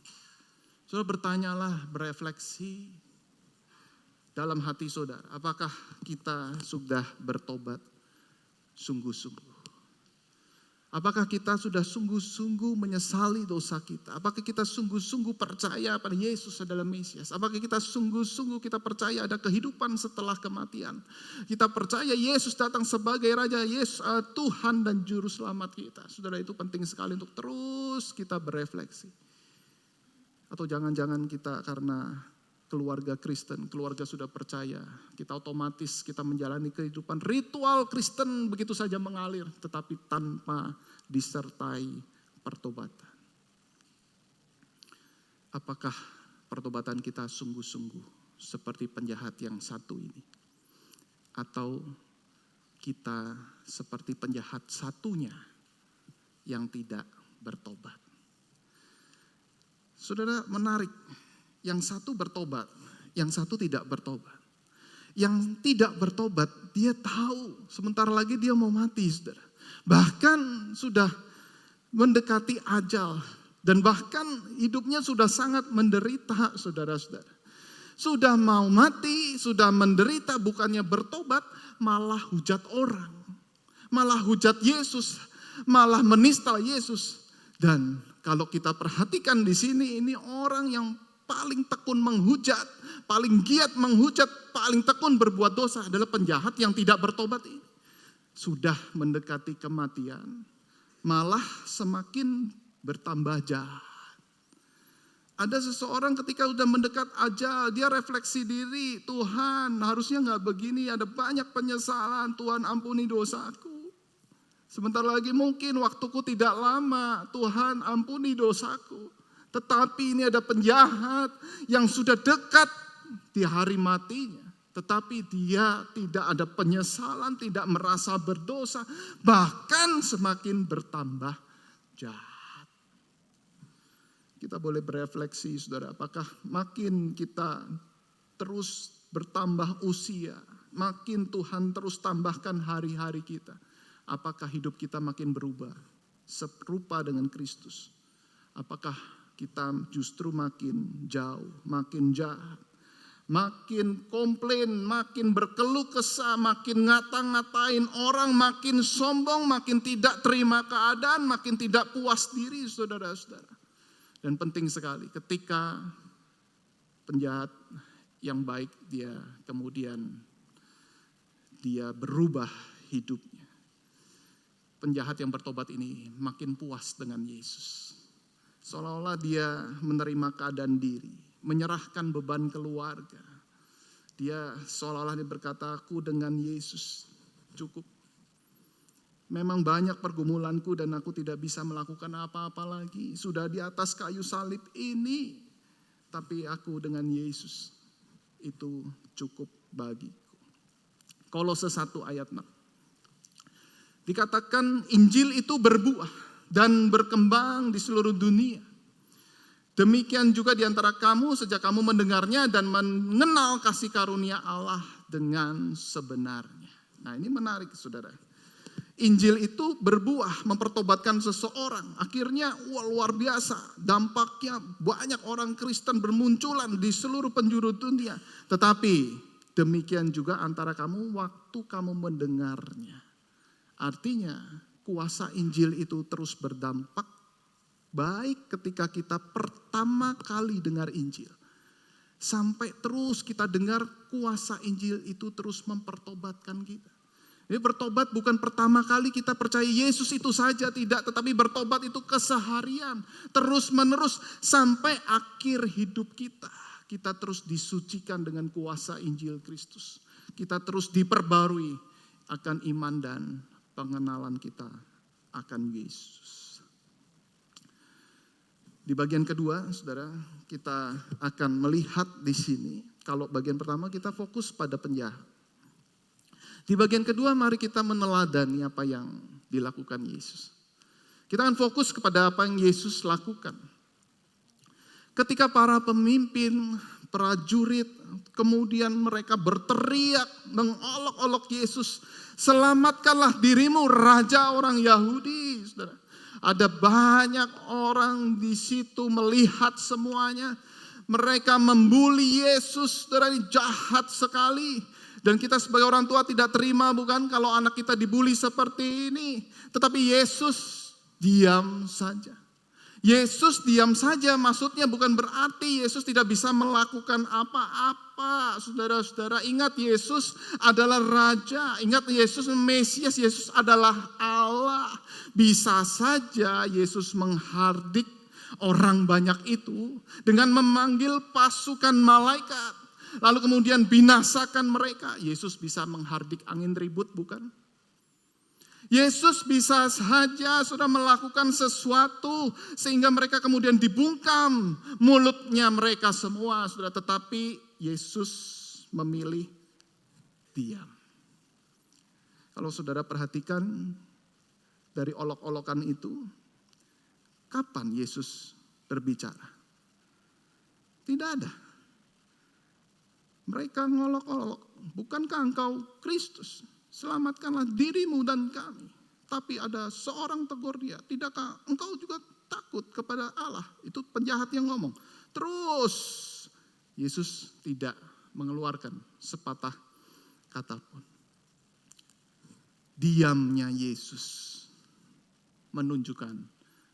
Saudara bertanyalah, berefleksi dalam hati saudara, apakah kita sudah bertobat sungguh-sungguh? Apakah kita sudah sungguh-sungguh menyesali dosa kita? Apakah kita sungguh-sungguh percaya pada Yesus adalah Mesias? Apakah kita sungguh-sungguh kita percaya ada kehidupan setelah kematian? Kita percaya Yesus datang sebagai Raja, Yesus Tuhan dan Juru Selamat kita. Saudara, itu penting sekali untuk terus kita berefleksi. Atau jangan-jangan kita karena keluarga Kristen, keluarga sudah percaya, kita otomatis kita menjalani kehidupan ritual Kristen begitu saja mengalir, tetapi tanpa disertai pertobatan. Apakah pertobatan kita sungguh-sungguh seperti penjahat yang satu ini? Atau kita seperti penjahat satunya yang tidak bertobat? Saudara, menarik. Yang satu bertobat, yang satu tidak bertobat. Yang tidak bertobat, dia tahu sebentar lagi dia mau mati, saudara. Bahkan sudah mendekati ajal. Dan bahkan hidupnya sudah sangat menderita, saudara-saudara. Sudah mau mati, sudah menderita, bukannya bertobat, malah hujat orang. Malah hujat Yesus, malah menista Yesus. Dan kalau kita perhatikan di sini, ini orang yang paling tekun menghujat, paling giat menghujat, paling tekun berbuat dosa adalah penjahat yang tidak bertobat ini. Sudah mendekati kematian, malah semakin bertambah jahat. Ada seseorang ketika sudah mendekat ajal, dia refleksi diri, Tuhan harusnya gak begini, ada banyak penyesalan, Tuhan ampuni dosaku. Sebentar lagi mungkin waktuku tidak lama, Tuhan ampuni dosaku. Tetapi ini ada penjahat yang sudah dekat di hari matinya. Tetapi dia tidak ada penyesalan, tidak merasa berdosa. Bahkan semakin bertambah jahat. Kita boleh berefleksi saudara, apakah makin kita terus bertambah usia, makin Tuhan terus tambahkan hari-hari kita, apakah hidup kita makin berubah, serupa dengan Kristus? Apakah kita justru makin jauh, makin jahat, makin komplain, makin berkeluh kesah, makin ngata-ngatain orang, makin sombong, makin tidak terima keadaan, makin tidak puas diri saudara-saudara. Dan penting sekali ketika penjahat yang baik dia kemudian dia berubah hidupnya. Penjahat yang bertobat ini makin puas dengan Yesus. Seolah-olah dia menerima keadaan diri, menyerahkan beban keluarga. Dia seolah-olah dia berkata, aku dengan Yesus cukup. Memang banyak pergumulanku dan aku tidak bisa melakukan apa-apa lagi. Sudah di atas kayu salib ini, tapi aku dengan Yesus itu cukup bagiku. Kolose 1 ayat 6. Dikatakan Injil itu berbuah dan berkembang di seluruh dunia. Demikian juga di antara kamu sejak kamu mendengarnya dan mengenal kasih karunia Allah dengan sebenarnya. Nah, ini menarik saudara. Injil itu berbuah, mempertobatkan seseorang. Akhirnya luar biasa, dampaknya banyak orang Kristen bermunculan di seluruh penjuru dunia. Tetapi demikian juga antara kamu waktu kamu mendengarnya. Artinya kuasa Injil itu terus berdampak baik ketika kita pertama kali dengar Injil. Sampai terus kita dengar kuasa Injil itu terus mempertobatkan kita. Ini bertobat bukan pertama kali kita percaya Yesus itu saja, tidak. Tetapi bertobat itu keseharian, terus menerus sampai akhir hidup kita. Kita terus disucikan dengan kuasa Injil Kristus. Kita terus diperbarui akan iman dan pengenalan kita akan Yesus. Di bagian kedua, saudara, kita akan melihat di sini. Kalau bagian pertama kita fokus pada penjahat. Di bagian kedua mari kita meneladani apa yang dilakukan Yesus. Kita akan fokus kepada apa yang Yesus lakukan. Ketika para pemimpin, prajurit, kemudian mereka berteriak, mengolok-olok Yesus. Selamatkanlah dirimu, Raja orang Yahudi. Saudara. Ada banyak orang di situ melihat semuanya. Mereka membuli Yesus, saudara, ini jahat sekali. Dan kita sebagai orang tua tidak terima bukan kalau anak kita dibuli seperti ini. Tetapi Yesus diam saja. Yesus diam saja maksudnya bukan berarti Yesus tidak bisa melakukan apa-apa. Saudara-saudara, ingat Yesus adalah Raja. Ingat Yesus Mesias, Yesus adalah Allah. Bisa saja Yesus menghardik orang banyak itu dengan memanggil pasukan malaikat. Lalu kemudian binasakan mereka. Yesus bisa menghardik angin ribut bukan? Yesus bisa saja sudah melakukan sesuatu sehingga mereka kemudian dibungkam mulutnya mereka semua. Sudah, tetapi Yesus memilih diam. Kalau saudara perhatikan dari olok-olokan itu, kapan Yesus berbicara? Tidak ada. Mereka ngolok-olok, bukankah engkau Kristus? Selamatkanlah dirimu dan kami. Tapi ada seorang tegur dia, tidakkah engkau juga takut kepada Allah? Itu penjahat yang ngomong. Terus Yesus tidak mengeluarkan sepatah kata pun. Diamnya Yesus menunjukkan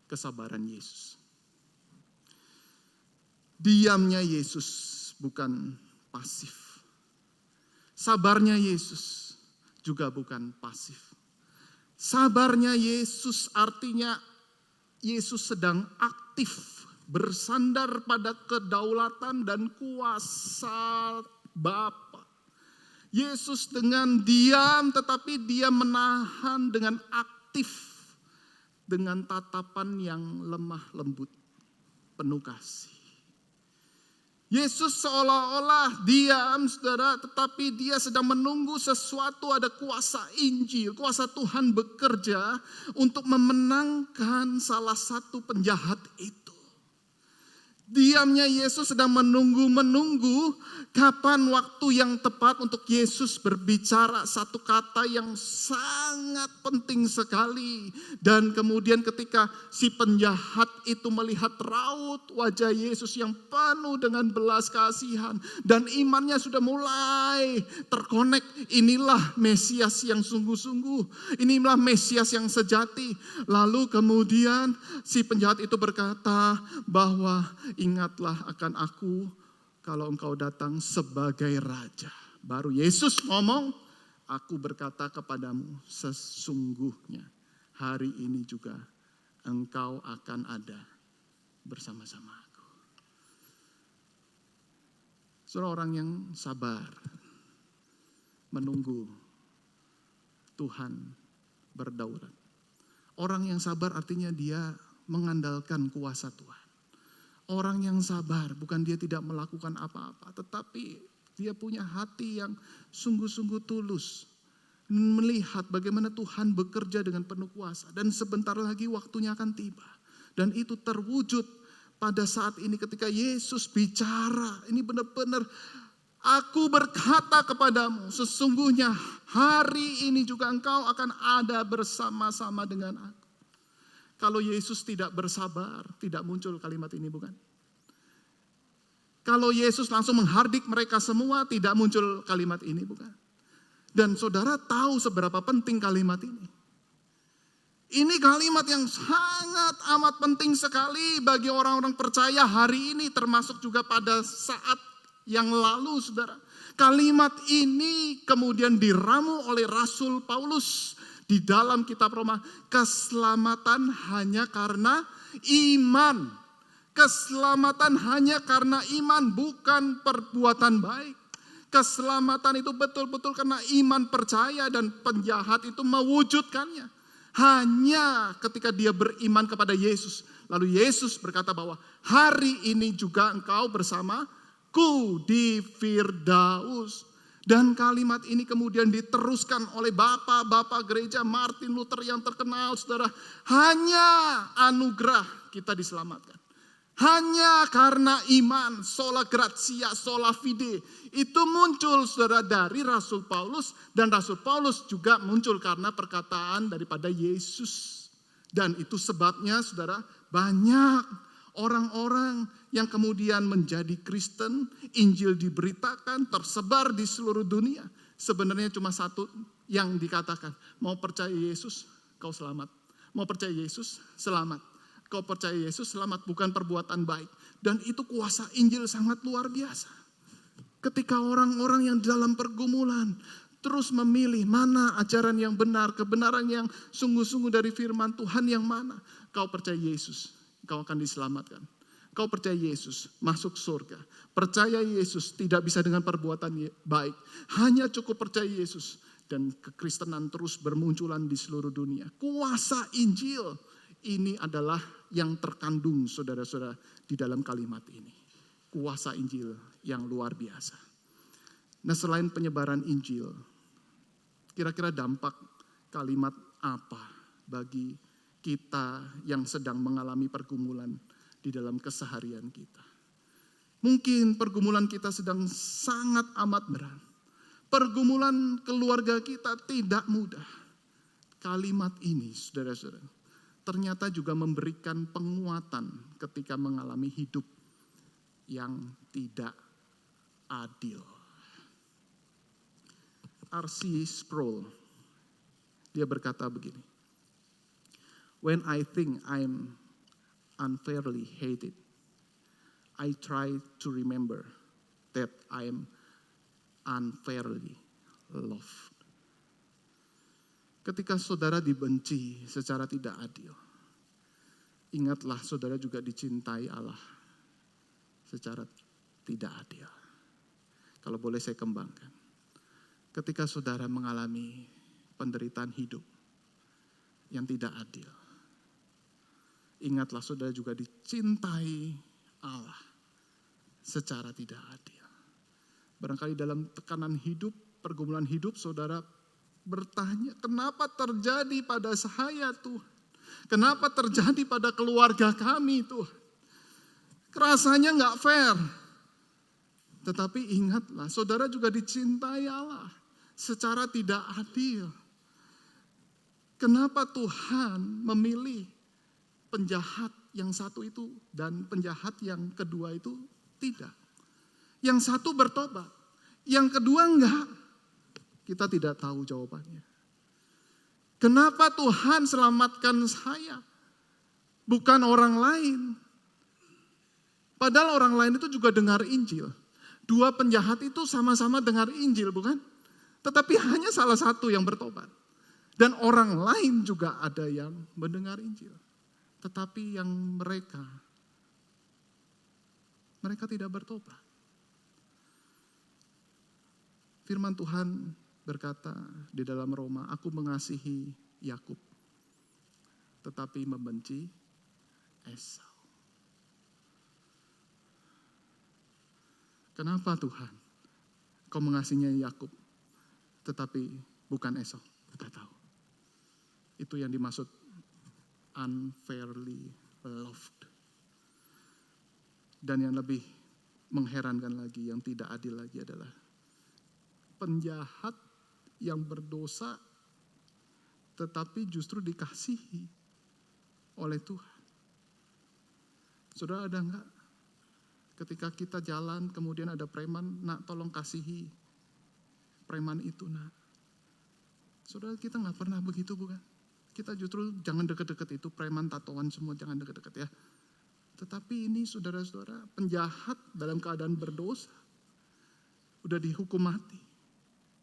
kesabaran Yesus. Diamnya Yesus bukan pasif. Sabarnya Yesus juga bukan pasif. Sabarnya Yesus artinya Yesus sedang aktif bersandar pada kedaulatan dan kuasa Bapa. Yesus dengan diam tetapi dia menahan dengan aktif dengan tatapan yang lemah lembut, penuh kasih. Yesus seolah-olah diam, saudara, tetapi dia sedang menunggu sesuatu, ada kuasa Injil, kuasa Tuhan bekerja untuk memenangkan salah satu penjahat itu. Diamnya Yesus sedang menunggu kapan waktu yang tepat untuk Yesus berbicara satu kata yang sangat penting sekali. Dan kemudian ketika si penjahat itu melihat raut wajah Yesus yang penuh dengan belas kasihan. Dan imannya sudah mulai terkonek. Inilah Mesias yang sungguh-sungguh. Inilah Mesias yang sejati. Lalu kemudian si penjahat itu berkata bahwa ingatlah akan aku kalau engkau datang sebagai raja. Baru Yesus ngomong, aku berkata kepadamu sesungguhnya hari ini juga engkau akan ada bersama-sama aku. Seorang yang sabar menunggu Tuhan berdaulat. Orang yang sabar artinya dia mengandalkan kuasa Tuhan. Orang yang sabar bukan dia tidak melakukan apa-apa, tetapi dia punya hati yang sungguh-sungguh tulus. Melihat bagaimana Tuhan bekerja dengan penuh kuasa. Dan sebentar lagi waktunya akan tiba. Dan itu terwujud pada saat ini ketika Yesus bicara. Ini benar-benar, aku berkata kepadamu, sesungguhnya hari ini juga engkau akan ada bersama-sama dengan aku. Kalau Yesus tidak bersabar, tidak muncul kalimat ini, bukan? Kalau Yesus langsung menghardik mereka semua, tidak muncul kalimat ini, bukan? Dan saudara tahu seberapa penting kalimat ini. Ini kalimat yang sangat amat penting sekali bagi orang-orang percaya hari ini, termasuk juga pada saat yang lalu, saudara. Kalimat ini kemudian diramu oleh Rasul Paulus di dalam kitab Roma. Keselamatan hanya karena iman. Keselamatan hanya karena iman, bukan perbuatan baik. Keselamatan itu betul-betul karena iman percaya dan penjahat itu mewujudkannya. Hanya ketika dia beriman kepada Yesus. Lalu Yesus berkata bahwa hari ini juga engkau bersamaku di Firdaus. Dan kalimat ini kemudian diteruskan oleh bapak-bapak gereja Martin Luther yang terkenal, saudara. Hanya anugerah kita diselamatkan. Hanya karena iman, sola gratia, sola fide. Itu muncul, saudara, dari Rasul Paulus. Dan Rasul Paulus juga muncul karena perkataan daripada Yesus. Dan itu sebabnya, saudara, banyak orang-orang yang kemudian menjadi Kristen, Injil diberitakan, tersebar di seluruh dunia. Sebenarnya cuma satu yang dikatakan, mau percaya Yesus, kau selamat. Mau percaya Yesus, selamat. Kau percaya Yesus, selamat, bukan perbuatan baik. Dan itu kuasa Injil sangat luar biasa. Ketika orang-orang yang dalam pergumulan terus memilih mana ajaran yang benar, kebenaran yang sungguh-sungguh dari firman Tuhan yang mana. Kau percaya Yesus, kau akan diselamatkan. Kau percaya Yesus, masuk surga. Percaya Yesus tidak bisa dengan perbuatan baik. Hanya cukup percaya Yesus. Dan kekristenan terus bermunculan di seluruh dunia. Kuasa Injil ini adalah yang terkandung saudara-saudara di dalam kalimat ini. Kuasa Injil yang luar biasa. Nah, selain penyebaran Injil, kira-kira dampak kalimat apa bagi kita yang sedang mengalami pergumulan di dalam keseharian kita? Mungkin pergumulan kita sedang sangat amat berat. Pergumulan keluarga kita tidak mudah. Kalimat ini, saudara-saudara, ternyata juga memberikan penguatan ketika mengalami hidup yang tidak adil. R.C. Sproul, dia berkata begini. When I think I'm unfairly hated, I try to remember that I'm unfairly loved. Ketika saudara dibenci secara tidak adil, ingatlah saudara juga dicintai Allah secara tidak adil. Kalau boleh saya kembangkan. Ketika saudara mengalami penderitaan hidup yang tidak adil, ingatlah saudara juga dicintai Allah secara tidak adil. Barangkali dalam tekanan hidup, pergumulan hidup, saudara bertanya, kenapa terjadi pada saya Tuhan? Kenapa terjadi pada keluarga kami Tuhan? Rasanya nggak fair. Tetapi ingatlah, saudara juga dicintai Allah secara tidak adil. Kenapa Tuhan memilih penjahat yang satu itu dan penjahat yang kedua itu tidak? Yang satu bertobat, yang kedua enggak. Kita tidak tahu jawabannya. Kenapa Tuhan selamatkan saya? Bukan orang lain. Padahal orang lain itu juga dengar Injil. Dua penjahat itu sama-sama dengar Injil, bukan? Tetapi hanya salah satu yang bertobat. Dan orang lain juga ada yang mendengar Injil. Tetapi yang mereka tidak bertobat. Firman Tuhan berkata di dalam Roma, aku mengasihi Yakub, tetapi membenci Esau. Kenapa Tuhan? Kau mengasihinya Yakub, tetapi bukan Esau. Kita tahu. Itu yang dimaksud unfairly loved. Dan yang lebih mengherankan lagi, yang tidak adil lagi adalah penjahat yang berdosa tetapi justru dikasihi oleh Tuhan. Saudara, ada enggak? Ketika kita jalan kemudian ada preman, nak tolong kasihi preman itu nak. Saudara, kita enggak pernah begitu, bukan? Kita justru jangan deket-deket itu, preman tatoan semua jangan deket-deket ya. Tetapi ini saudara-saudara, penjahat dalam keadaan berdosa, udah dihukum mati.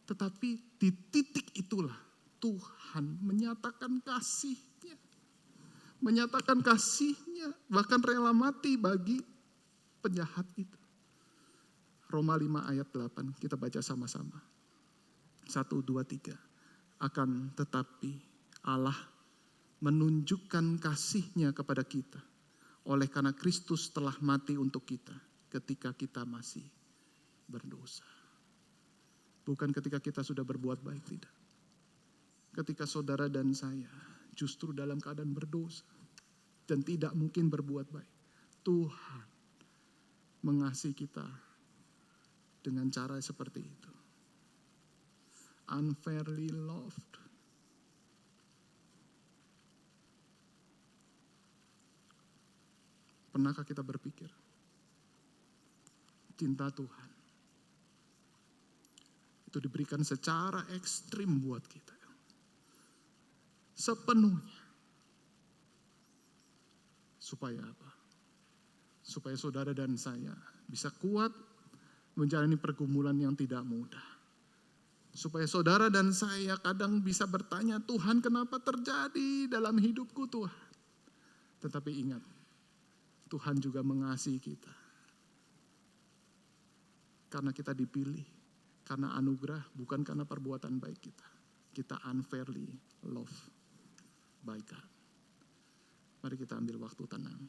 Tetapi di titik itulah Tuhan menyatakan kasih-Nya. Menyatakan kasih-Nya, bahkan rela mati bagi penjahat itu. Roma 5 ayat 8, kita baca sama-sama. 1, 2, 3. Akan tetapi Allah menunjukkan kasih-Nya kepada kita. Oleh karena Kristus telah mati untuk kita ketika kita masih berdosa. Bukan ketika kita sudah berbuat baik, tidak. Ketika saudara dan saya justru dalam keadaan berdosa dan tidak mungkin berbuat baik, Tuhan mengasihi kita dengan cara seperti itu. Unfairly loved. Pernahkah kita berpikir cinta Tuhan itu diberikan secara ekstrim buat kita, sepenuhnya, supaya apa? Supaya saudara dan saya bisa kuat menjalani pergumulan yang tidak mudah. Supaya saudara dan saya kadang bisa bertanya, Tuhan kenapa terjadi dalam hidupku Tuhan? Tetapi ingat, Tuhan juga mengasihi kita. Karena kita dipilih, karena anugerah, bukan karena perbuatan baik kita. Kita unfairly loved by God. Mari kita ambil waktu tenang.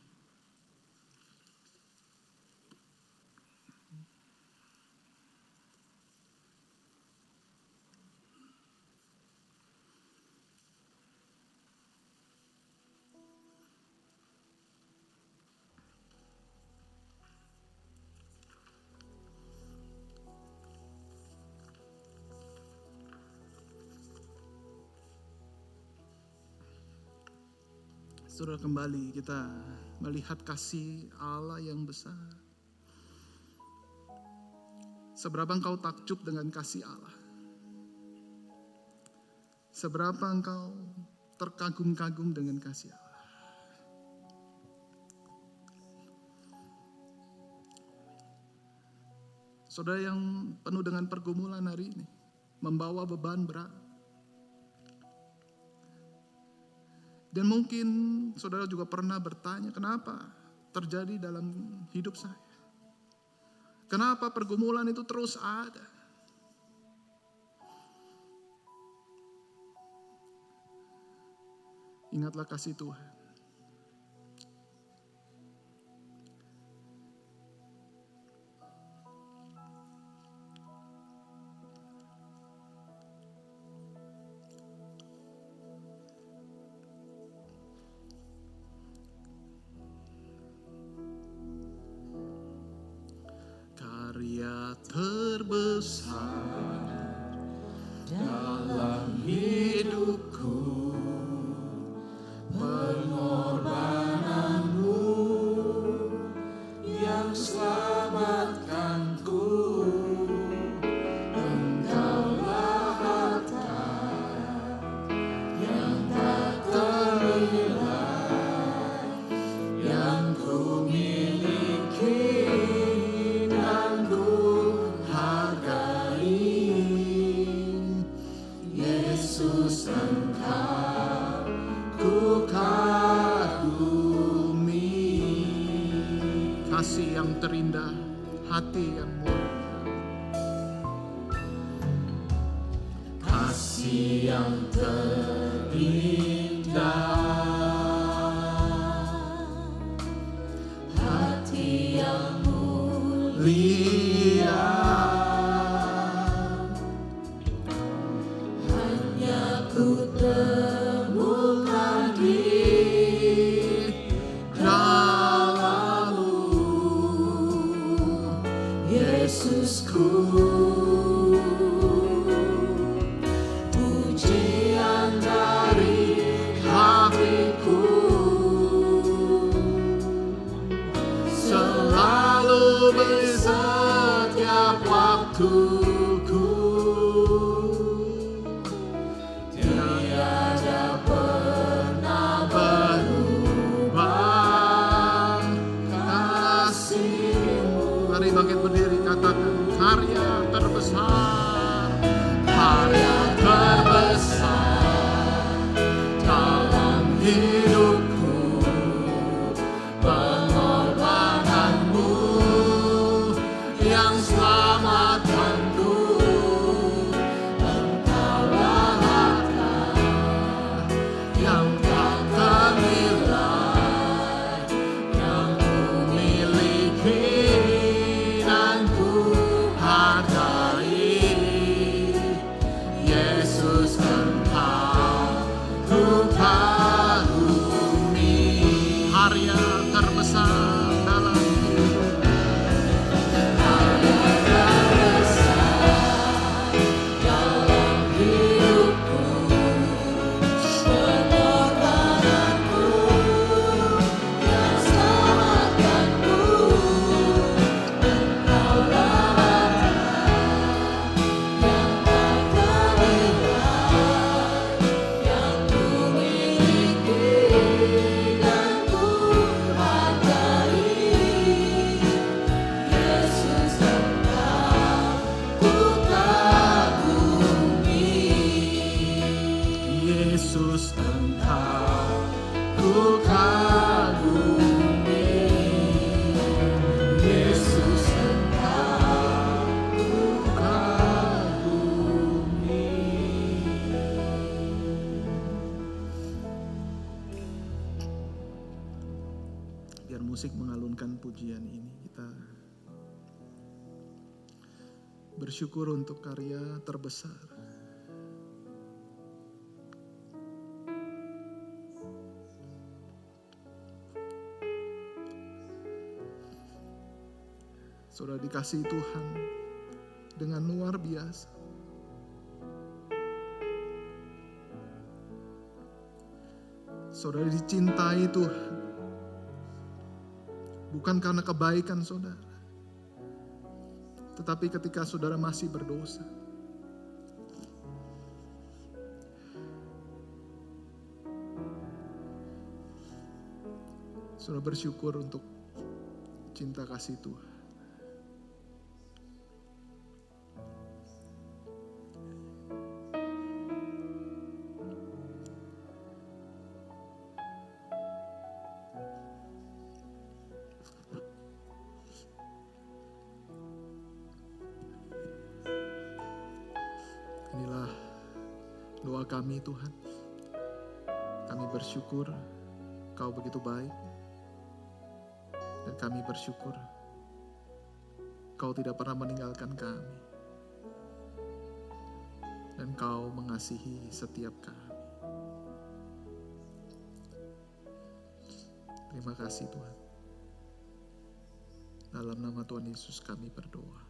Saudara, kembali kita melihat kasih Allah yang besar. Seberapa engkau takjub dengan kasih Allah? Seberapa engkau terkagum-kagum dengan kasih Allah? Saudara yang penuh dengan pergumulan hari ini, membawa beban berat. Dan mungkin saudara juga pernah bertanya, kenapa terjadi dalam hidup saya? Kenapa pergumulan itu terus ada? Ingatlah kasih Tuhan. Karya terbesar dalam hidupku, pengorbananmu yang selamatkanku. Engkaulah harta yang tak ternilai yang ku miliki dan ku hargai. Yesus, Engkau ku kagumi. Kasih yang terindah, hati yang mulia, kasih yang terindah, hati yang mulia, hanya ku temukan di dalam-Mu, Yesusku. Pujian dari hatiku selalu di setiap waktuku. Tiada pernah berubah kasih-Mu. Mari bangkit berdiri, katakan karya terbesar, karya terbesar dalam hidupku, pengorbananmu yang selamatkanku. Engkaulah harta yang tak ternilai yang ku miliki dan ku hargai. Yesus, Engkau ku kagumi. Karya terbesar dalam hidupku, karya terbesar dalam hidupku, pengorbananmu yang selamatkanku. Engkaulah harta yang tak ternilai yang ku miliki dan ku hargai. Yesus, Engkau ku kagumi. Yesus, Engkau ku kagumi. Yesus, Engkau ku kagumi. Biar musik mengalunkan pujian ini, kita bersyukur untuk karya terbesar. Saudara dikasihi Tuhan dengan luar biasa. Saudara dicintai Tuhan bukan karena kebaikan saudara, tetapi ketika saudara masih berdosa. Saudara bersyukur untuk cinta kasih Tuhan. Inilah doa kami Tuhan. Kami bersyukur Kau begitu baik. Dan kami bersyukur Kau tidak pernah meninggalkan kami. Dan Kau mengasihi setiap kami. Terima kasih Tuhan. Dalam nama Tuhan Yesus kami berdoa.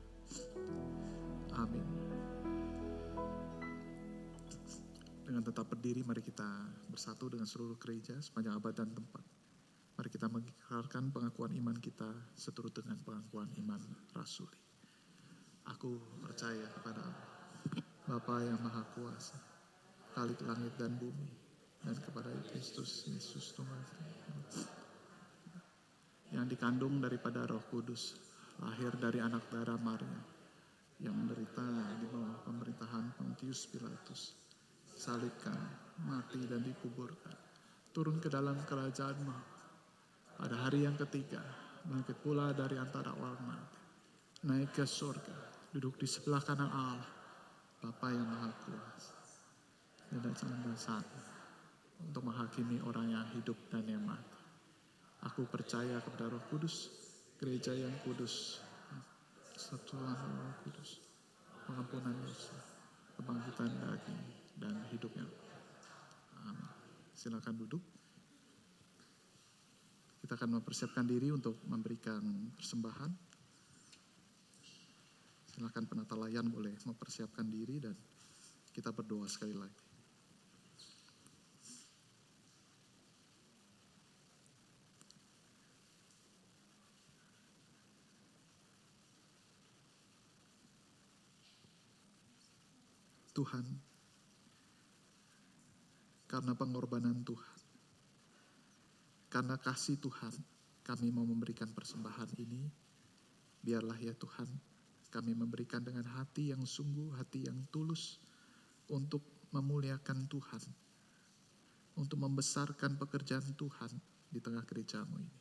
Dengan tetap berdiri, mari kita bersatu dengan seluruh gereja sepanjang abad dan tempat. Mari kita mengikrarkan pengakuan iman kita seturut dengan pengakuan iman rasuli. Aku percaya kepada Allah, Bapa yang Maha Kuasa, Khalik langit dan bumi, dan kepada Kristus Yesus Tuhan yang dikandung daripada Roh Kudus, lahir dari anak darah Maria, yang menderita di bawah pemerintahan Pontius Pilatus, salibkan, mati dan dikuburkan, turun ke dalam kerajaan maut. Pada hari yang ketiga, bangkit pula dari antara orang mati, naik ke surga, duduk di sebelah kanan Allah, Bapa yang Maha Kuasa, dan datang di sana untuk menghakimi orang yang hidup dan yang mati. Aku percaya kepada Roh Kudus, gereja yang kudus, persatuan Roh Kudus, pengampunan dosa, kebangkitan daging, dan hidup yang amin. Silakan duduk. Kita akan mempersiapkan diri untuk memberikan persembahan. Silakan penata layan boleh mempersiapkan diri dan kita berdoa sekali lagi. Tuhan, karena pengorbanan Tuhan, karena kasih Tuhan, kami mau memberikan persembahan ini. Biarlah ya Tuhan, kami memberikan dengan hati yang sungguh, hati yang tulus, untuk memuliakan Tuhan, untuk membesarkan pekerjaan Tuhan di tengah gereja-Mu ini.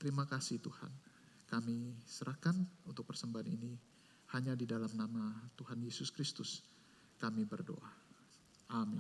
Terima kasih Tuhan, kami serahkan untuk persembahan ini hanya di dalam nama Tuhan Yesus Kristus. Kami berdoa. Amin.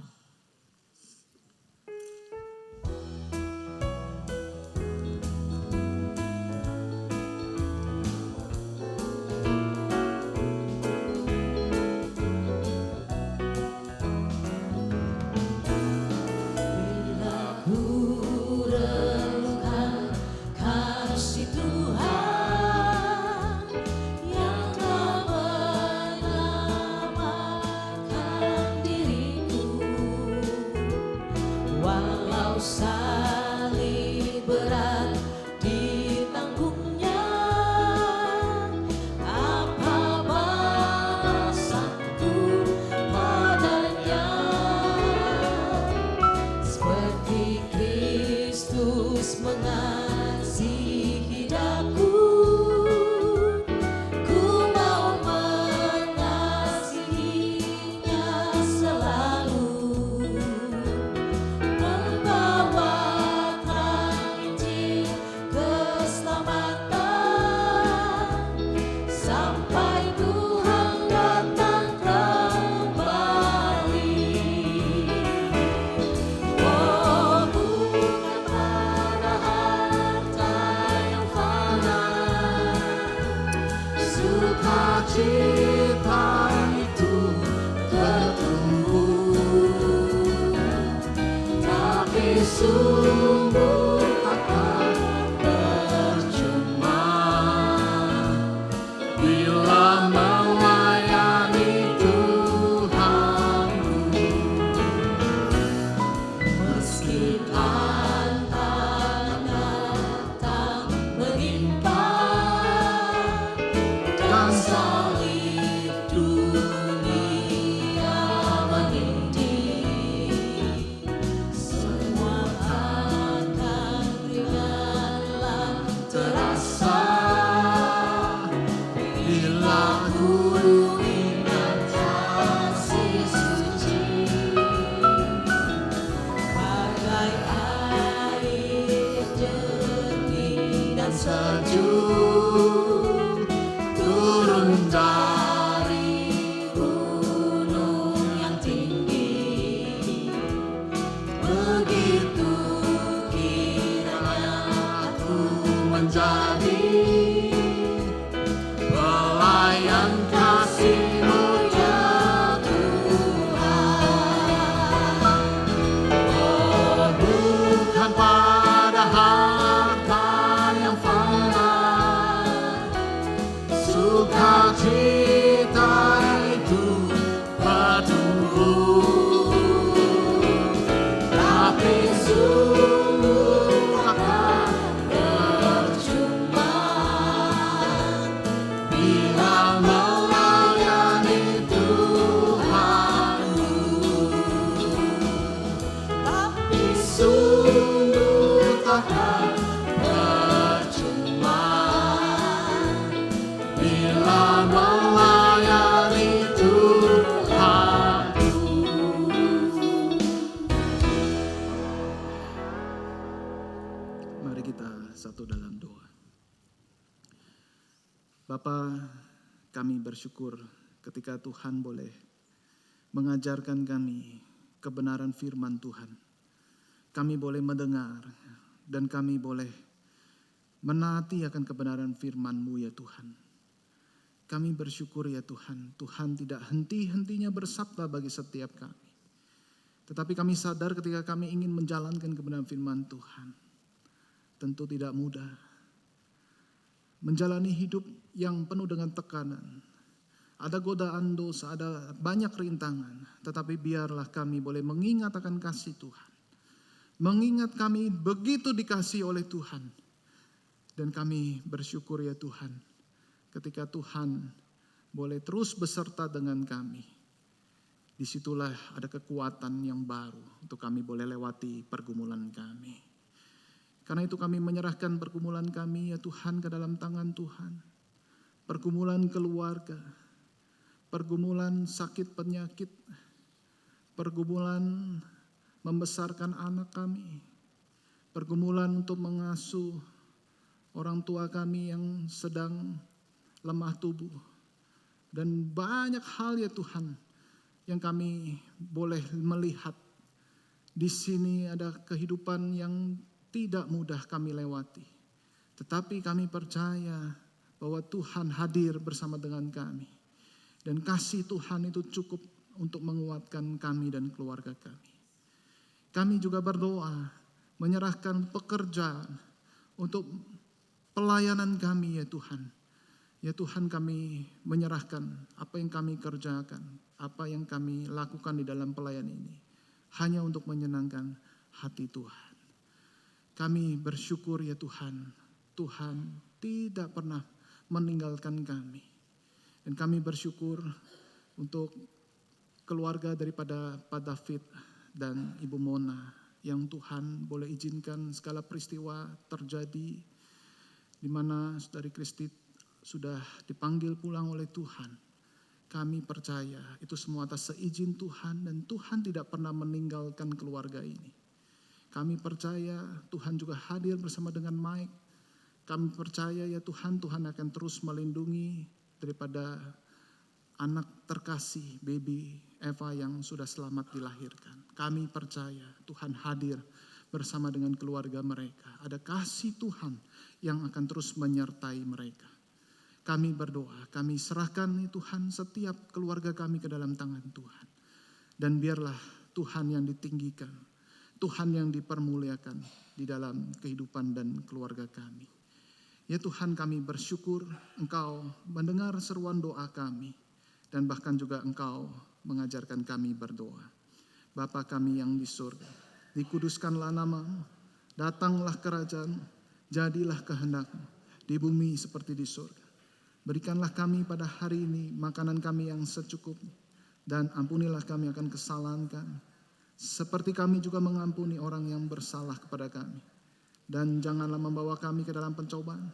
Sukacita Mari kita satu dalam doa. Bapa, kami bersyukur ketika Tuhan boleh mengajarkan kami kebenaran firman Tuhan. Kami boleh mendengar dan kami boleh menaati akan kebenaran firman-Mu ya Tuhan. Kami bersyukur ya Tuhan, Tuhan tidak henti-hentinya bersabda bagi setiap kami. Tetapi kami sadar ketika kami ingin menjalankan kebenaran firman Tuhan, tentu tidak mudah. Menjalani hidup yang penuh dengan tekanan. Ada godaan dosa, ada banyak rintangan. Tetapi biarlah kami boleh mengingat akan kasih Tuhan. Mengingat kami begitu dikasihi oleh Tuhan. Dan kami bersyukur ya Tuhan, ketika Tuhan boleh terus beserta dengan kami. Disitulah ada kekuatan yang baru untuk kami boleh lewati pergumulan kami. Karena itu kami menyerahkan pergumulan kami ya Tuhan ke dalam tangan Tuhan. Pergumulan keluarga, pergumulan sakit penyakit, pergumulan membesarkan anak kami, pergumulan untuk mengasuh orang tua kami yang sedang lemah tubuh. Dan banyak hal ya Tuhan yang kami boleh melihat. Di sini ada kehidupan yang tidak mudah kami lewati. Tetapi kami percaya bahwa Tuhan hadir bersama dengan kami. Dan kasih Tuhan itu cukup untuk menguatkan kami dan keluarga kami. Kami juga berdoa menyerahkan pekerjaan untuk pelayanan kami ya Tuhan. Ya Tuhan, kami menyerahkan apa yang kami kerjakan, apa yang kami lakukan di dalam pelayanan ini, hanya untuk menyenangkan hati Tuhan. Kami bersyukur ya Tuhan, Tuhan tidak pernah meninggalkan kami. Dan kami bersyukur untuk keluarga daripada Pak David dan Ibu Mona, yang Tuhan boleh izinkan segala peristiwa terjadi, di mana Saudari Kristi sudah dipanggil pulang oleh Tuhan. Kami percaya itu semua atas seizin Tuhan, dan Tuhan tidak pernah meninggalkan keluarga ini. Kami percaya Tuhan juga hadir bersama dengan Mike. Kami percaya ya Tuhan, Tuhan akan terus melindungi daripada anak terkasih baby Eva yang sudah selamat dilahirkan. Kami percaya Tuhan hadir bersama dengan keluarga mereka. Ada kasih Tuhan yang akan terus menyertai mereka. Kami berdoa, kami serahkan Tuhan setiap keluarga kami ke dalam tangan Tuhan. Dan biarlah Tuhan yang ditinggikan, Tuhan yang dipermuliakan di dalam kehidupan dan keluarga kami. Ya Tuhan, kami bersyukur Engkau mendengar seruan doa kami. Dan bahkan juga Engkau mengajarkan kami berdoa. Bapa kami yang di surga, dikuduskanlah nama-Mu, datanglah kerajaan-Mu, jadilah kehendak-Mu di bumi seperti di surga. Berikanlah kami pada hari ini makanan kami yang secukupnya, dan ampunilah kami akan kesalahan kami, seperti kami juga mengampuni orang yang bersalah kepada kami. Dan janganlah membawa kami ke dalam pencobaan,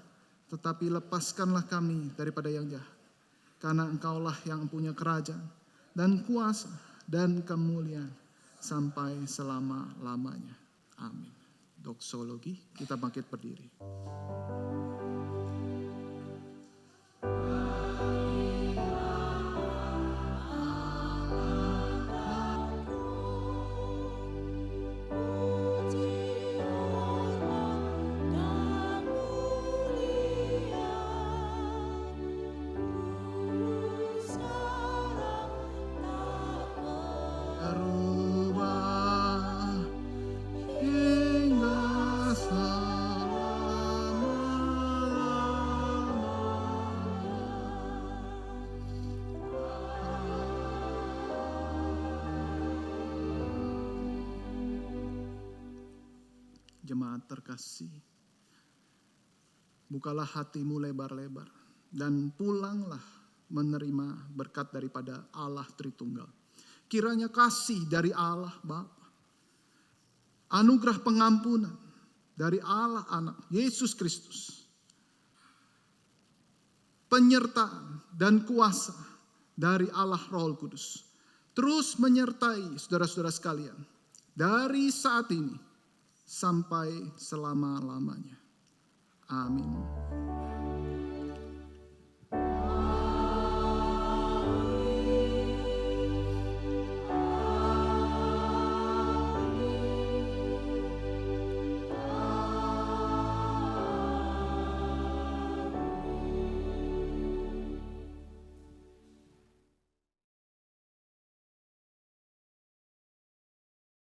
tetapi lepaskanlah kami daripada yang jahat. Karena Engkaulah yang punya kerajaan dan kuasa dan kemuliaan sampai selama-lamanya. Amin. Doksologi, kita bangkit berdiri. Jemaat terkasih, bukalah hatimu lebar-lebar dan pulanglah menerima berkat daripada Allah Tritunggal. Kiranya kasih dari Allah Bapa, anugerah pengampunan dari Allah Anak Yesus Kristus, penyertaan dan kuasa dari Allah Roh Kudus terus menyertai saudara-saudara sekalian dari saat ini sampai selama-lamanya. Amin.